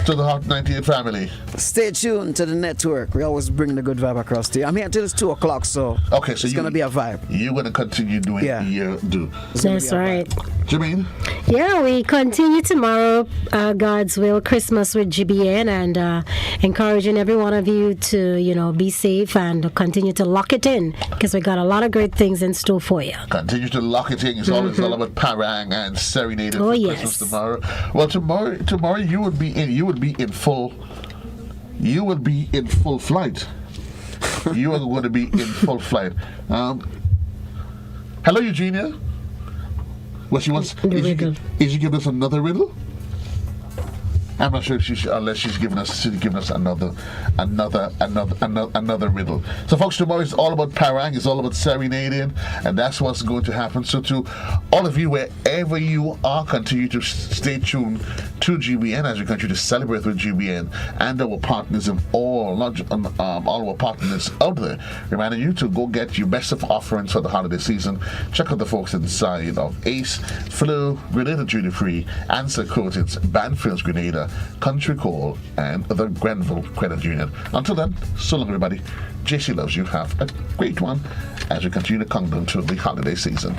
to the Hot 98 family? Stay tuned to the network. We always bring the good vibe across to you. I'm here until it's 2 o'clock, so it's going to be a vibe. You're going to continue doing your do. That's right. Jermaine? Yeah, we continue tomorrow, God's will, Christmas with GBN, and encouraging every one of you to, be safe and continue to lock it in, because we got a lot of great things in store for you. Continue to lock it in. It's always all about parang and serenading for Christmas tomorrow. Well, tomorrow you would be in full flight. You are going to be in full flight. Hello, Eugenia. What she wants? Is she giving us another riddle? I'm not sure if unless she's giving us another riddle. So, folks, tomorrow is all about parang. It's all about serenading, and that's what's going to happen. So, to all of you, wherever you are, continue to stay tuned to GBN as we continue to celebrate with GBN and our partners in all our partners out there. Reminding you to go get your best of offerings for the holiday season. Check out the folks inside of Ace, Flo, Grenada Duty Free, Answer Coatings, Banfields Grenada, Country Coal, and the Grenville Credit Union. Until then, so long, everybody. JC loves you. Have a great one as we continue to count down to the holiday season.